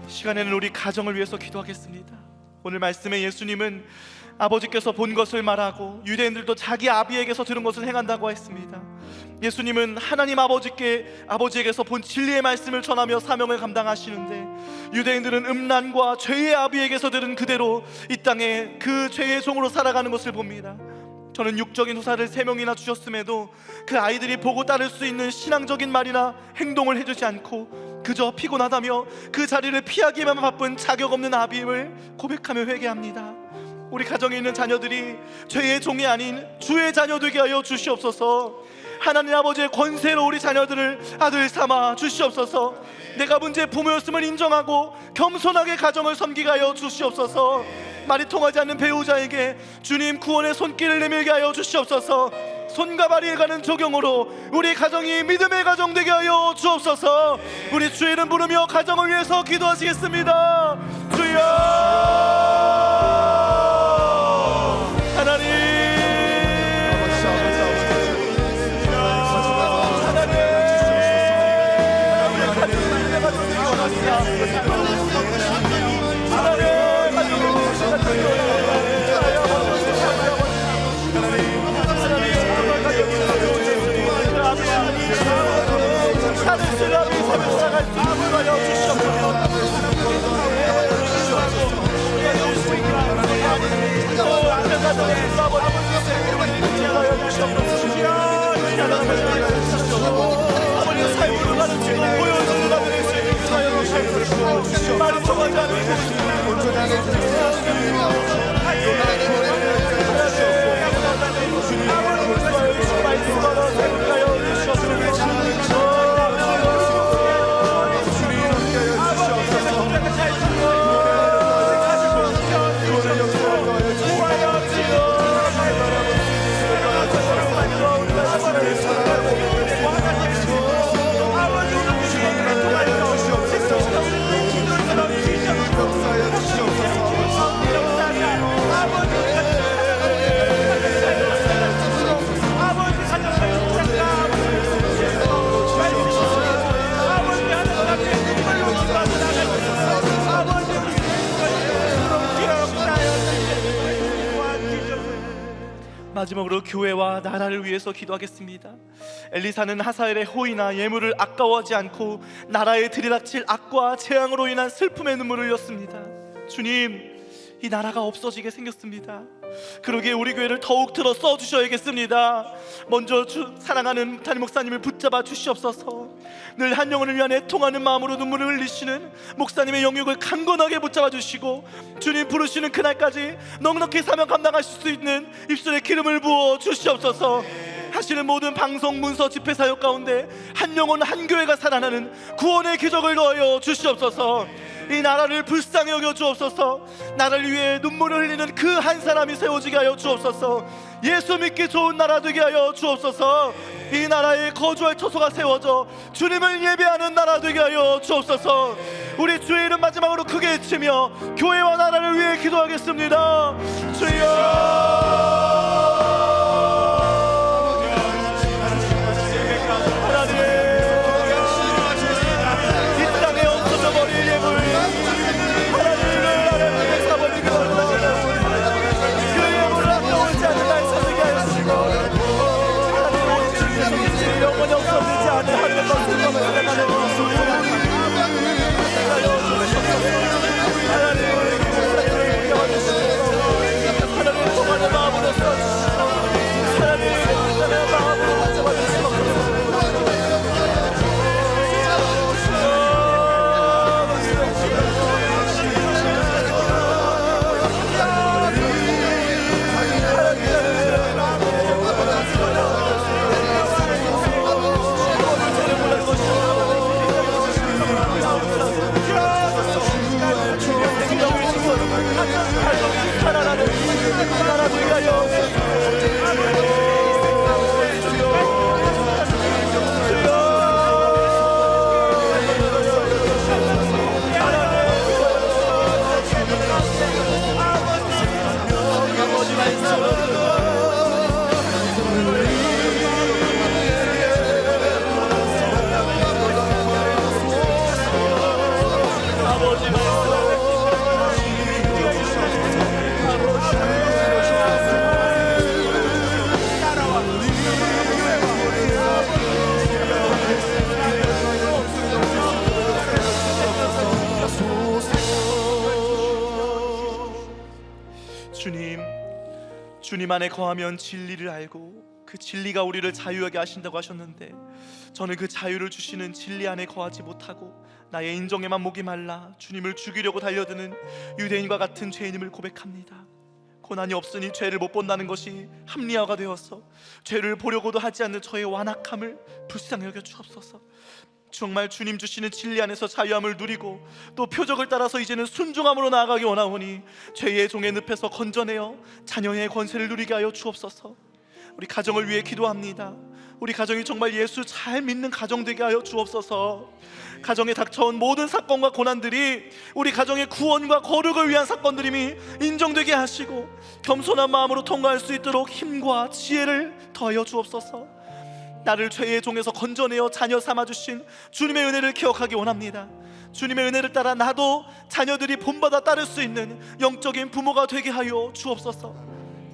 시간에는 우리 가정을 위해서 기도하겠습니다. 오늘 말씀에 예수님은 아버지께서 본 것을 말하고 유대인들도 자기 아비에게서 들은 것을 행한다고 했습니다. 예수님은 하나님 아버지에게서 본 진리의 말씀을 전하며 사명을 감당하시는데, 유대인들은 음란과 죄의 아비에게서 들은 그대로 이 땅에 그 죄의 종으로 살아가는 것을 봅니다. 저는 육적인 후사를 3명이나 주셨음에도 그 아이들이 보고 따를 수 있는 신앙적인 말이나 행동을 해주지 않고 그저 피곤하다며 그 자리를 피하기만 바쁜 자격 없는 아비임을 고백하며 회개합니다. 우리 가정에 있는 자녀들이 죄의 종이 아닌 주의 자녀 되게 하여 주시옵소서. 하나님 아버지의 권세로 우리 자녀들을 아들 삼아 주시옵소서. 내가 문제의 부모였음을 인정하고 겸손하게 가정을 섬기게 하여 주시옵소서. 말이 통하지 않는 배우자에게 주님 구원의 손길을 내밀게 하여 주시옵소서. 손과 발이 가는 조경으로 우리 가정이 믿음의 가정 되게 하여 주옵소서. 우리 주의 이름 부르며 가정을 위해서 기도하시겠습니다. 주여, 하나님, 마지막으로 교회와 나라를 위해서 기도하겠습니다. 엘리사는 하사엘의 호의나 예물을 아까워하지 않고 나라에 들이닥칠 악과 재앙으로 인한 슬픔의 눈물을 흘렸습니다. 주님, 이 나라가 없어지게 생겼습니다. 그러기에 우리 교회를 더욱 들어 써주셔야겠습니다. 먼저 사랑하는 담임 목사님을 붙잡아 주시옵소서. 늘 한 영혼을 위한 애통하는 마음으로 눈물을 흘리시는 목사님의 영역을 강건하게 붙잡아 주시고, 주님 부르시는 그날까지 넉넉히 사명 감당하실 수 있는 입술에 기름을 부어 주시옵소서. 하시는 모든 방송, 문서, 집회 사역 가운데 한 영혼 한 교회가 살아나는 구원의 기적을 넣어 주시옵소서. 이 나라를 불쌍히 여겨 주옵소서. 나라를 위해 눈물을 흘리는 그 한 사람이 세워지게 하여 주옵소서. 예수 믿기 좋은 나라 되게 하여 주옵소서. 이 나라에 거주할 처소가 세워져 주님을 예배하는 나라 되게 하여 주옵소서. 우리 주의 이름 마지막으로 크게 외치며 교회와 나라를 위해 기도하겠습니다. 주여, 주님 안에 거하면 진리를 알고 그 진리가 우리를 자유하게 하신다고 하셨는데, 저는 그 자유를 주시는 진리 안에 거하지 못하고 나의 인정에만 목이 말라 주님을 죽이려고 달려드는 유대인과 같은 죄인임을 고백합니다. 고난이 없으니 죄를 못 본다는 것이 합리화가 되어서 죄를 보려고도 하지 않는 저의 완악함을 불쌍히 여겨 주옵소서. 정말 주님 주시는 진리 안에서 자유함을 누리고 또 표적을 따라서 이제는 순종함으로 나아가기 원하오니 죄의 종의 늪에서 건져내어 자녀의 권세를 누리게 하여 주옵소서. 우리 가정을 위해 기도합니다. 우리 가정이 정말 예수 잘 믿는 가정 되게 하여 주옵소서. 가정에 닥쳐온 모든 사건과 고난들이 우리 가정의 구원과 거룩을 위한 사건들임이 인정되게 하시고 겸손한 마음으로 통과할 수 있도록 힘과 지혜를 더하여 주옵소서. 나를 죄의 종에서 건져내어 자녀 삼아주신 주님의 은혜를 기억하기 원합니다. 주님의 은혜를 따라 나도 자녀들이 본받아 따를 수 있는 영적인 부모가 되게 하여 주옵소서.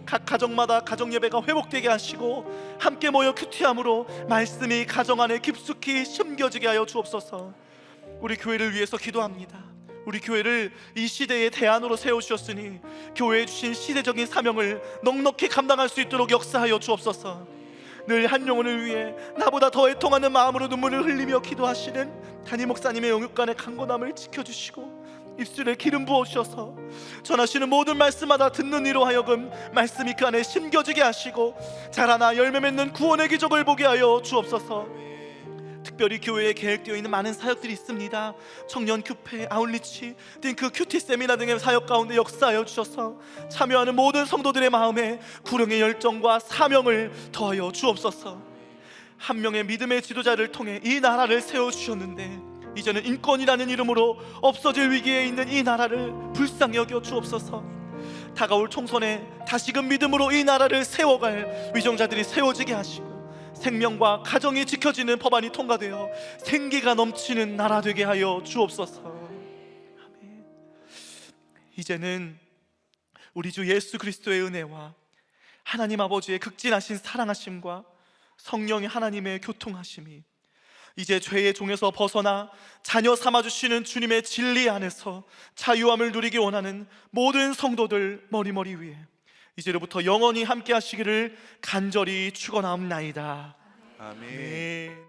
각 가정마다 가정 예배가 회복되게 하시고 함께 모여 큐티함으로 말씀이 가정 안에 깊숙이 심겨지게 하여 주옵소서. 우리 교회를 위해서 기도합니다. 우리 교회를 이 시대의 대안으로 세우셨으니 교회에 주신 시대적인 사명을 넉넉히 감당할 수 있도록 역사하여 주옵소서. 늘 한 영혼을 위해 나보다 더 애통하는 마음으로 눈물을 흘리며 기도하시는 담임 목사님의 영육간의 강건함을 지켜주시고 입술에 기름 부어주셔서 전하시는 모든 말씀마다 듣는 이로 하여금 말씀이 그 안에 심겨지게 하시고 자라나 열매 맺는 구원의 기적을 보게 하여 주옵소서. 특별히 교회에 계획되어 있는 많은 사역들이 있습니다. 청년 큐페, 아웃리치, 띵크, 큐티 세미나 등의 사역 가운데 역사하여 주셔서 참여하는 모든 성도들의 마음에 구령의 열정과 사명을 더하여 주옵소서. 한 명의 믿음의 지도자를 통해 이 나라를 세워주셨는데 이제는 인권이라는 이름으로 없어질 위기에 있는 이 나라를 불쌍히 여겨 주옵소서. 다가올 총선에 다시금 믿음으로 이 나라를 세워갈 위정자들이 세워지게 하시고 생명과 가정이 지켜지는 법안이 통과되어 생기가 넘치는 나라 되게 하여 주옵소서. 아멘. 이제는 우리 주 예수 그리스도의 은혜와 하나님 아버지의 극진하신 사랑하심과 성령의 하나님의 교통하심이 이제 죄의 종에서 벗어나 자녀 삼아주시는 주님의 진리 안에서 자유함을 누리기 원하는 모든 성도들 머리머리 위에 이제로부터 영원히 함께 하시기를 간절히 축원하옵나이다. 아멘. 아멘.